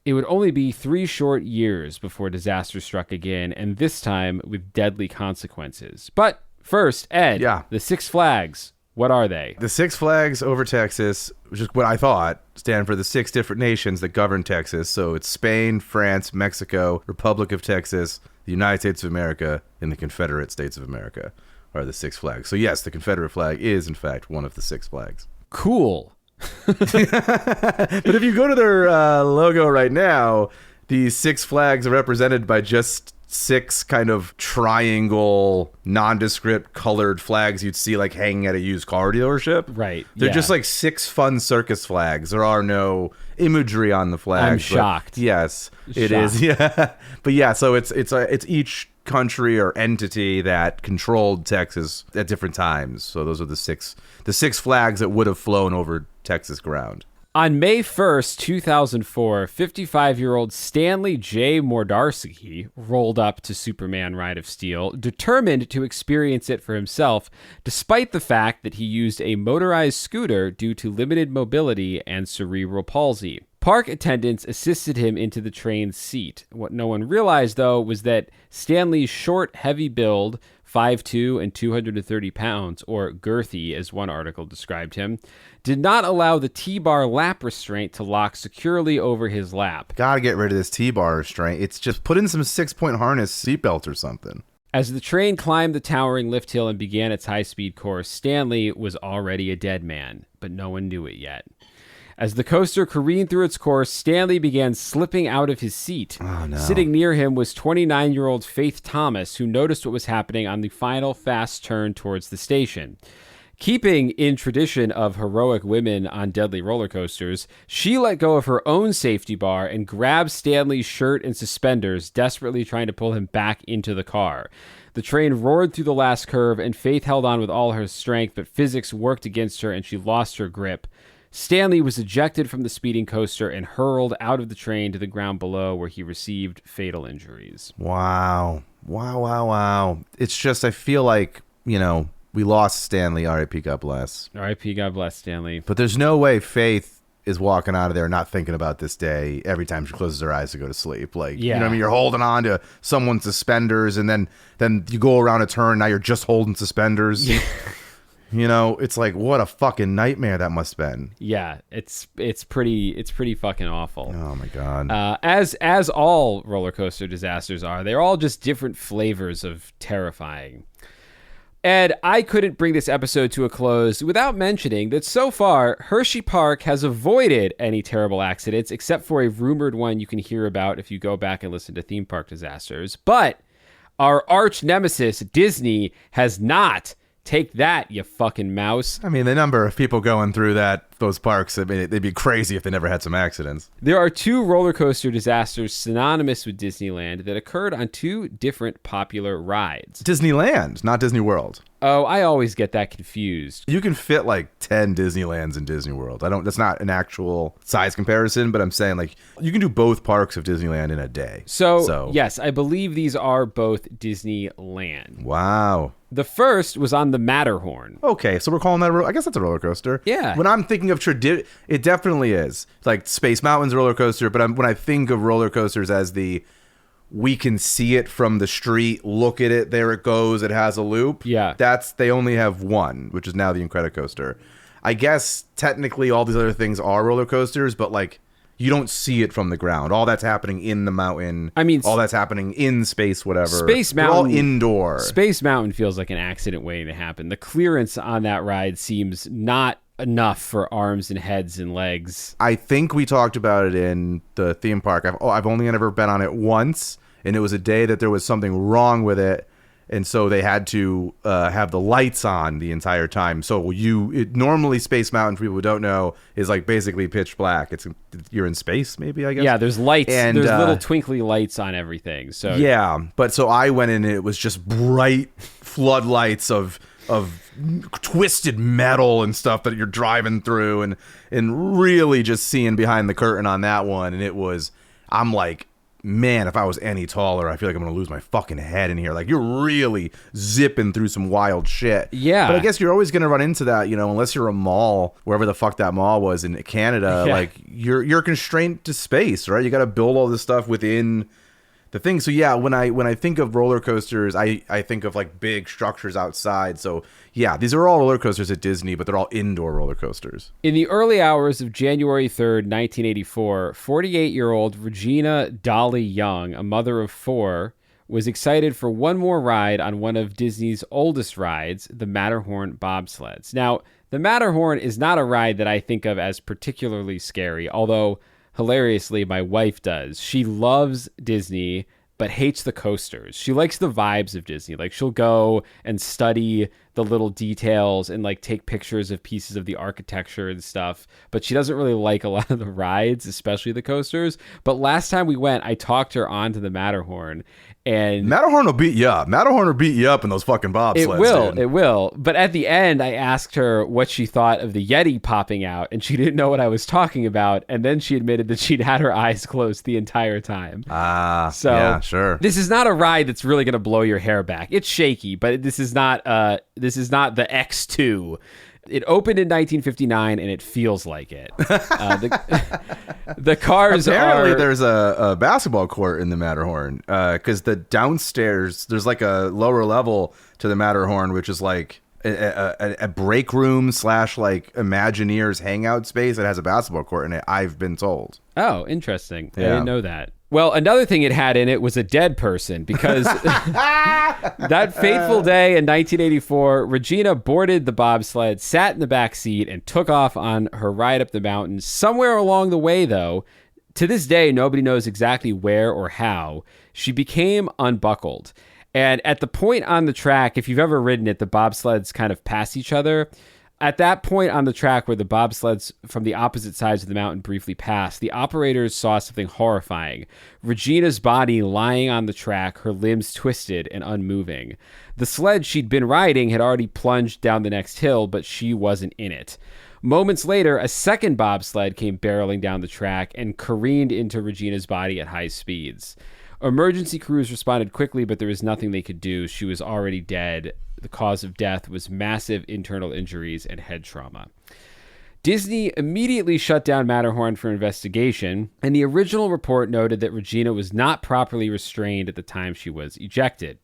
It would only be 3 short years before disaster struck again, and this time with deadly consequences. But first, Ed, the Six Flags. What are they?
The Six Flags over Texas, which is what I thought, stand for the 6 different nations that govern Texas. So it's Spain, France, Mexico, Republic of Texas, the United States of America, and the Confederate States of America are the Six Flags. So yes, the Confederate flag is, in fact, one of the Six Flags.
Cool.
But if you go to their logo right now, the Six Flags are represented by just 6 kind of triangle, nondescript colored flags you'd see like hanging at a used car dealership.
Right.
They're just like 6 fun circus flags. There are no imagery on the flags.
I'm shocked.
Yes, it is. Yeah. But yeah, so it's each country or entity that controlled Texas at different times. So those are the six flags that would have flown over Texas ground.
On May 1st, 2004, 55-year-old Stanley J. Mordarski rolled up to Superman Ride of Steel, determined to experience it for himself, despite the fact that he used a motorized scooter due to limited mobility and cerebral palsy. Park attendants assisted him into the train's seat. What no one realized, though, was that Stanley's short, heavy build, 5'2" and 230 pounds, or girthy as one article described him, did not allow the T-bar lap restraint to lock securely over his lap.
Gotta get rid of this T-bar restraint. It's just put in some 6-point harness seatbelt or something.
As the train climbed the towering lift hill and began its high-speed course, Stanley was already a dead man, but no one knew it yet. As the coaster careened through its course, Stanley began slipping out of his seat.
Oh, no.
Sitting near him was 29-year-old Faith Thomas, who noticed what was happening on the final fast turn towards the station. Keeping in tradition of heroic women on deadly roller coasters, she let go of her own safety bar and grabbed Stanley's shirt and suspenders, desperately trying to pull him back into the car. The train roared through the last curve, and Faith held on with all her strength, but physics worked against her and she lost her grip. Stanley was ejected from the speeding coaster and hurled out of the train to the ground below, where he received fatal injuries.
Wow. It's just, I feel like, we lost Stanley. R.I.P. God bless.
R.I.P. God bless, Stanley.
But there's no way Faith is walking out of there not thinking about this day every time she closes her eyes to go to sleep. Like, you know what I mean? You're holding on to someone's suspenders, and then you go around a turn, now you're just holding suspenders. Yeah. It's like, what a fucking nightmare that must have been.
Yeah, it's pretty fucking awful.
Oh my God.
As all roller coaster disasters are, they're all just different flavors of terrifying. Ed, I couldn't bring this episode to a close without mentioning that so far, Hershey Park has avoided any terrible accidents, except for a rumored one you can hear about if you go back and listen to Theme Park Disasters. But our arch nemesis, Disney, has not. Take that, you fucking mouse.
I mean, the number of people going through those parks, I mean, they'd be crazy if they never had some accidents.
There are 2 roller coaster disasters synonymous with Disneyland that occurred on 2 different popular rides.
Disneyland, not Disney World.
Oh, I always get that confused.
You can fit like 10 Disneylands in Disney World. That's not an actual size comparison, but I'm saying like you can do both parks of Disneyland in a day.
So yes, I believe these are both Disneyland.
Wow.
The first was on the Matterhorn.
Okay, so we're calling that I guess that's a roller coaster.
Yeah.
When I'm thinking of it definitely is. Like Space Mountain's a roller coaster, but when I think of roller coasters as we can see it from the street, look at it, there it goes, it has a loop.
Yeah.
They only have one, which is now the Incredicoaster. I guess technically all these other things are roller coasters, but like you don't see it from the ground. All that's happening in the mountain.
I mean,
all that's happening in space, whatever.
Space Mountain,
they're all indoor.
Space Mountain feels like an accident waiting to happen. The clearance on that ride seems not enough for arms and heads and legs.
I think we talked about it in the theme park. I've only ever been on it once, and it was a day that there was something wrong with it, and so they had to have the lights on the entire time. So normally Space Mountain, for people who don't know, is like basically pitch black. You're in space, maybe, I guess.
Yeah, there's lights.
And
there's little twinkly lights on everything. So
yeah, but so I went in and it was just bright floodlights of twisted metal and stuff that you're driving through and really just seeing behind the curtain on that one. And I'm like, man, if I was any taller, I feel like I'm going to lose my fucking head in here. Like, you're really zipping through some wild shit.
Yeah.
But I guess you're always going to run into that, unless you're a mall, wherever the fuck that mall was in Canada.
Yeah.
Like, you're constrained to space, right? You got to build all this stuff within the thing. So yeah, when I think of roller coasters, I think of like big structures outside. So yeah, these are all roller coasters at Disney, but they're all indoor roller coasters.
In the early hours of January 3rd, 1984, 48-year-old Regina Dolly Young, a mother of 4, was excited for one more ride on one of Disney's oldest rides, the Matterhorn bobsleds. Now, the Matterhorn is not a ride that I think of as particularly scary, although hilariously, my wife does. She loves Disney, but hates the coasters. She likes the vibes of Disney. Like, she'll go and study the little details and like take pictures of pieces of the architecture and stuff, but she doesn't really like a lot of the rides, especially the coasters. But last time we went, I talked her onto the Matterhorn, and
Matterhorn will beat you up. Matterhorn will beat you up in those fucking bobsleds.
It will. But at the end, I asked her what she thought of the Yeti popping out, and she didn't know what I was talking about. And then she admitted that she'd had her eyes closed the entire time.
So yeah, sure.
This is not a ride that's really going to blow your hair back. It's shaky, but this is not the X2. It opened in 1959, and it feels like it. The cars
Apparently,
are...
there's a basketball court in the Matterhorn, because the downstairs, there's like a lower level to the Matterhorn, which is like a break room / like Imagineers hangout space that has a basketball court in it, I've been told.
Oh, interesting.
Yeah.
I didn't know that. Well, another thing it had in it was a dead person, because that fateful day in 1984, Regina boarded the bobsled, sat in the back seat, and took off on her ride up the mountain. Somewhere along the way, though, to this day, nobody knows exactly where or how, she became unbuckled. And at the point on the track, if you've ever ridden it, the bobsleds kind of pass each other. At that point on the track where the bobsleds from the opposite sides of the mountain briefly passed, the operators saw something horrifying. Regina's body lying on the track, her limbs twisted and unmoving. The sled she'd been riding had already plunged down the next hill, but she wasn't in it. Moments later, a second bobsled came barreling down the track and careened into Regina's body at high speeds. Emergency crews responded quickly, but there was nothing they could do. She was already dead. The cause of death was massive internal injuries and head trauma. Disney immediately shut down Matterhorn for investigation, and the original report noted that Regina was not properly restrained at the time she was ejected.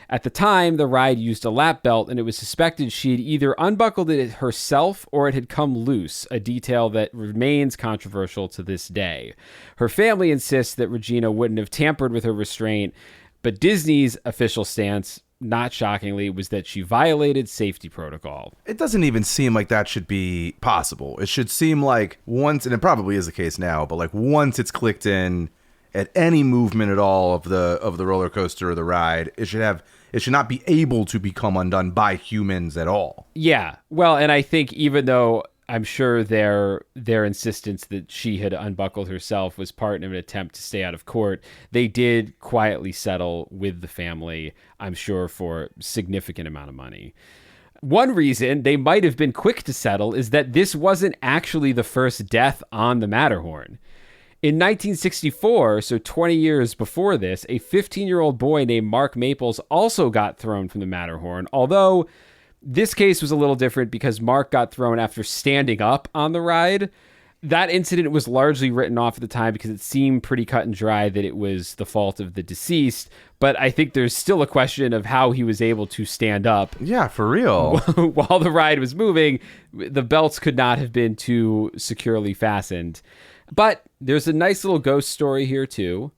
At the time, the ride used a lap belt, and it was suspected she had either unbuckled it herself or it had come loose, a detail that remains controversial to this day. Her family insists that Regina wouldn't have tampered with her restraint, but Disney's official stance, not shockingly, was that she violated safety protocol.
It doesn't even seem like that should be possible. It should seem like once, and it probably is the case now, but like once it's clicked in at any movement at all of the roller coaster or the ride, it should not be able to become undone by humans at all.
Yeah. Well, and I think even though I'm sure their insistence that she had unbuckled herself was part of an attempt to stay out of court, they did quietly settle with the family, I'm sure, for a significant amount of money. One reason they might have been quick to settle is that this wasn't actually the first death on the Matterhorn. In 1964, so 20 years before this, a 15-year-old boy named Mark Maples also got thrown from the Matterhorn, although this case was a little different because Mark got thrown after standing up on the ride. That incident was largely written off at the time because it seemed pretty cut and dry that it was the fault of the deceased, but I think there's still a question of how he was able to stand up.
Yeah, for real.
While the ride was moving, the belts could not have been too securely fastened. But there's a nice little ghost story here, too.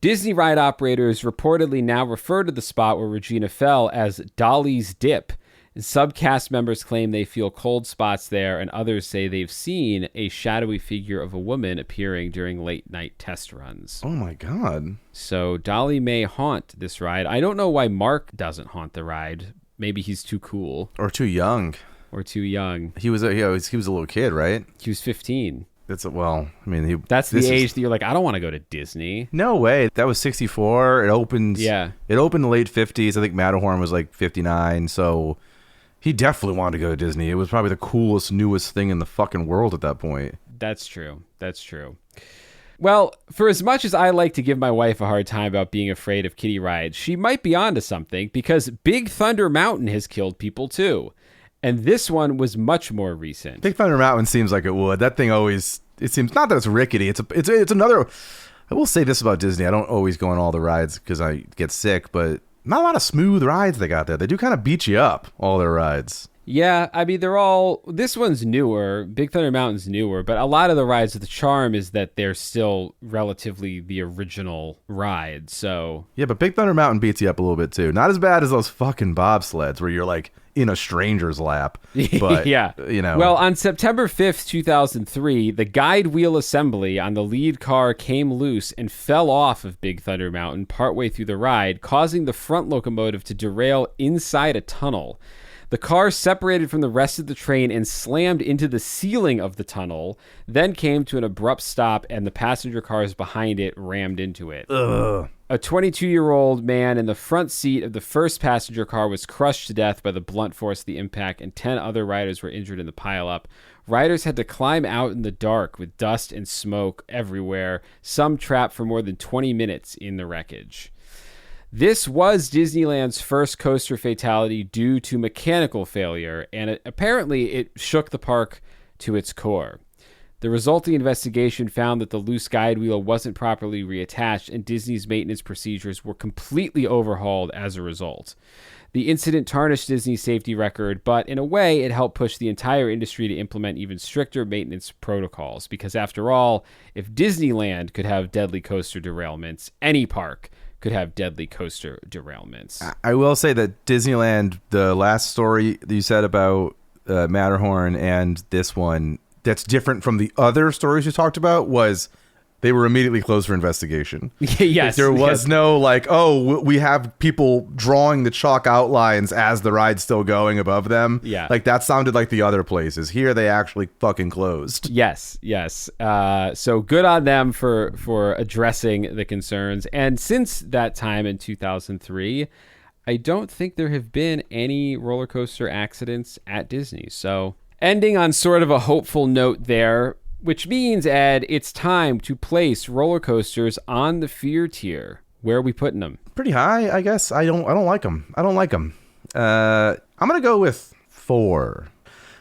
Disney ride operators reportedly now refer to the spot where Regina fell as Dolly's Dip. Subcast members claim they feel cold spots there, and others say they've seen a shadowy figure of a woman appearing during late-night test runs.
Oh, my God.
So Dolly may haunt this ride. I don't know why Mark doesn't haunt the ride. Maybe he's too cool.
Or too young.
Or too young.
He was a little kid, right?
He was 15.
That's the
age that you're like, I don't want to go to Disney.
No way. That was 64. It opened.
Yeah.
It opened in the late 50s. I think Matterhorn was like 59. So he definitely wanted to go to Disney. It was probably the coolest, newest thing in the fucking world at that point.
That's true. Well, for as much as I like to give my wife a hard time about being afraid of kiddie rides, she might be onto something because Big Thunder Mountain has killed people too. And this one was much more recent.
Big Thunder Mountain seems like it would. That thing always, it seems, not that it's rickety. It's another, I will say this about Disney. I don't always go on all the rides because I get sick, but not a lot of smooth rides they got there. They do kind of beat you up, all their rides.
Yeah, I mean, this one's newer. Big Thunder Mountain's newer, but a lot of the rides, the charm is that they're still relatively the original ride, so.
Yeah, but Big Thunder Mountain beats you up a little bit too. Not as bad as those fucking bobsleds where you're like in a stranger's lap. But,
yeah.
You know.
Well, on September 5th, 2003, the guide wheel assembly on the lead car came loose and fell off of Big Thunder Mountain partway through the ride, causing the front locomotive to derail inside a tunnel. The car separated from the rest of the train and slammed into the ceiling of the tunnel, then came to an abrupt stop, and the passenger cars behind it rammed into it.
Ugh.
A 22-year-old man in the front seat of the first passenger car was crushed to death by the blunt force of the impact, and 10 other riders were injured in the pileup. Riders had to climb out in the dark with dust and smoke everywhere, some trapped for more than 20 minutes in the wreckage. This was Disneyland's first coaster fatality due to mechanical failure, and apparently it shook the park to its core. The resulting investigation found that the loose guide wheel wasn't properly reattached, and Disney's maintenance procedures were completely overhauled as a result. The incident tarnished Disney's safety record, but in a way, it helped push the entire industry to implement even stricter maintenance protocols, because after all, if Disneyland could have deadly coaster derailments, any park could have deadly coaster derailments.
I will say that Disneyland, the last story that you said about Matterhorn and this one, that's different from the other stories you talked about, was they were immediately closed for investigation.
Yes.
There was no like, oh, we have people drawing the chalk outlines as the ride's still going above them.
Yeah.
Like that sounded like the other places. Here they actually fucking closed.
Yes. So good on them for addressing the concerns. And since that time in 2003, I don't think there have been any roller coaster accidents at Disney. So ending on sort of a hopeful note there, which means, Ed, it's time to place roller coasters on the fear tier. Where are we putting them?
Pretty high, I guess. I don't like them. I'm gonna go with 4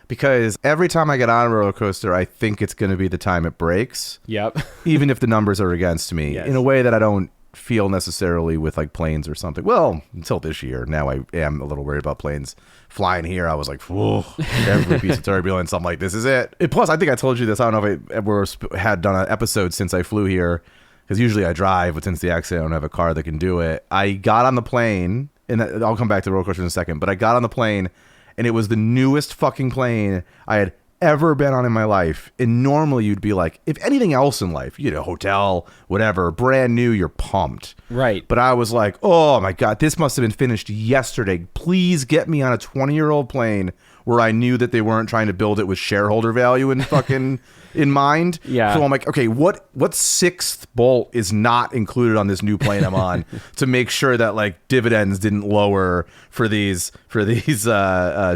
because every time I get on a roller coaster, I think it's gonna be the time it breaks.
Yep.
Even if the numbers are against me,
yes.
In a way that I don't feel necessarily with like planes or something. Well, until this year, now I am a little worried about planes flying here. I was like, whoa, every piece of turbulence. I'm like, this is it. And plus, I think I told you this. I don't know if I ever had done an episode since I flew here, because usually I drive, but since the accident, I don't have a car that can do it. I got on the plane, and I'll come back to roller coasters in a second, but I got on the plane, and it was the newest fucking plane I had ever been on in my life. And normally you'd be like, if anything else in life, hotel, whatever, brand new, you're pumped.
Right.
But I was like, oh my God, this must have been finished yesterday. Please get me on a 20-year-old plane where I knew that they weren't trying to build it with shareholder value and fucking in mind.
Yeah.
So I'm like, okay, what sixth bolt is not included on this new plane I'm on to make sure that like dividends didn't lower for these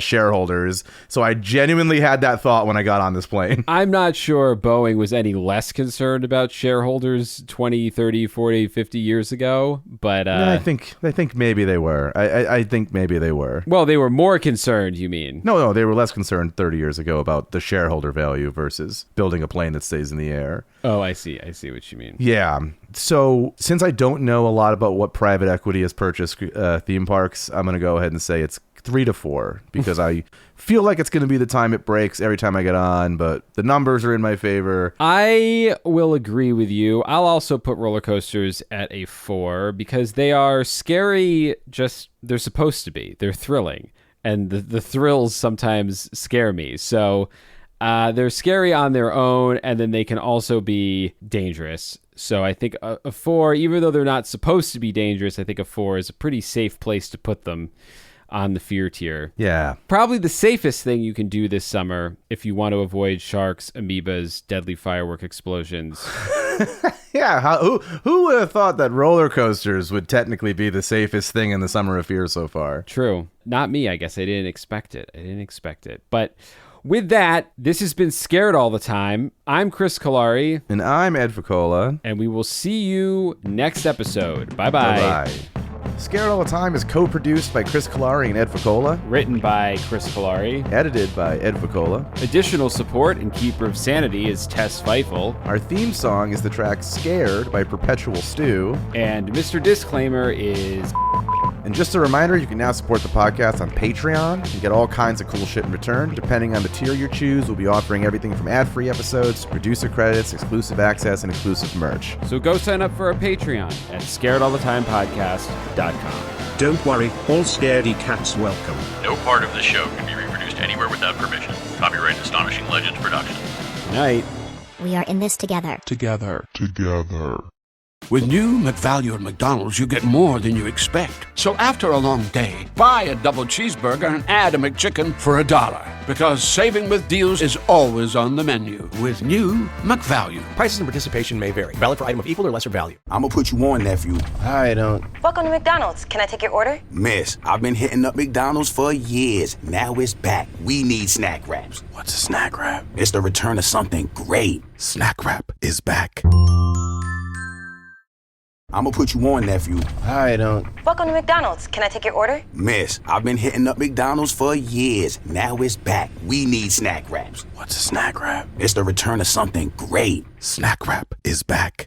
shareholders. So I genuinely had that thought when I got on this plane.
I'm not sure Boeing was any less concerned about shareholders 20, 30, 40, 50 years ago, but
I think maybe they were. I think maybe they were.
Well, they were more concerned, you mean?
No, they were less concerned 30 years ago about the shareholder value versus building a plane that stays in the air.
Oh, I see what you mean.
Yeah. So since I don't know a lot about what private equity has purchased theme parks, I'm going to go ahead and say it's 3 to 4 because I feel like it's going to be the time it breaks every time I get on, but the numbers are in my favor.
I will agree with you. I'll also put roller coasters at a 4 because they are scary. They're supposed to be. They're thrilling, and the thrills sometimes scare me. So they're scary on their own, and then they can also be dangerous. So I think a 4, even though they're not supposed to be dangerous, I think a 4 is a pretty safe place to put them on the fear tier.
Yeah.
Probably the safest thing you can do this summer if you want to avoid sharks, amoebas, deadly firework explosions.
Yeah. Who would have thought that roller coasters would technically be the safest thing in the summer of fear so far?
True. Not me, I guess. I didn't expect it. But with that, this has been Scared All the Time. I'm Chris Cullari.
And I'm Ed Voccola.
And we will see you next episode. Bye-bye.
Bye-bye. Scared All the Time is co-produced by Chris Cullari and Ed Voccola.
Written by Chris Cullari.
Edited by Ed Voccola.
Additional support and keeper of sanity is Tess Feifel.
Our theme song is the track Scared by Perpetual Stew.
And Mr. Disclaimer is...
And just a reminder, you can now support the podcast on Patreon and get all kinds of cool shit in return. Depending on the tier you choose, we'll be offering everything from ad-free episodes, producer credits, exclusive access, and exclusive merch.
So go sign up for our Patreon at scaredallthetimepodcast.com.
Don't worry, all scaredy cats welcome.
No part of this show can be reproduced anywhere without permission. Copyright Astonishing Legends Productions.
Good night.
We are in this together.
Together.
With new McValue at McDonald's, you get more than you expect. So after a long day, buy a double cheeseburger and add a McChicken for $1. Because saving with deals is always on the menu with new McValue.
Prices and participation may vary. Valid for item of equal or lesser value.
I'm gonna put you on, nephew.
I don't.
Welcome to McDonald's. Can I take your order?
Miss, I've been hitting up McDonald's for years. Now it's back. We need snack wraps.
What's a snack wrap?
It's the return of something great.
Snack wrap is back.
I'm gonna put you on, nephew.
I don't.
Welcome to McDonald's. Can I take your order?
Miss, I've been hitting up McDonald's for years. Now it's back. We need snack wraps.
What's a snack wrap?
It's the return of something great.
Snack wrap is back.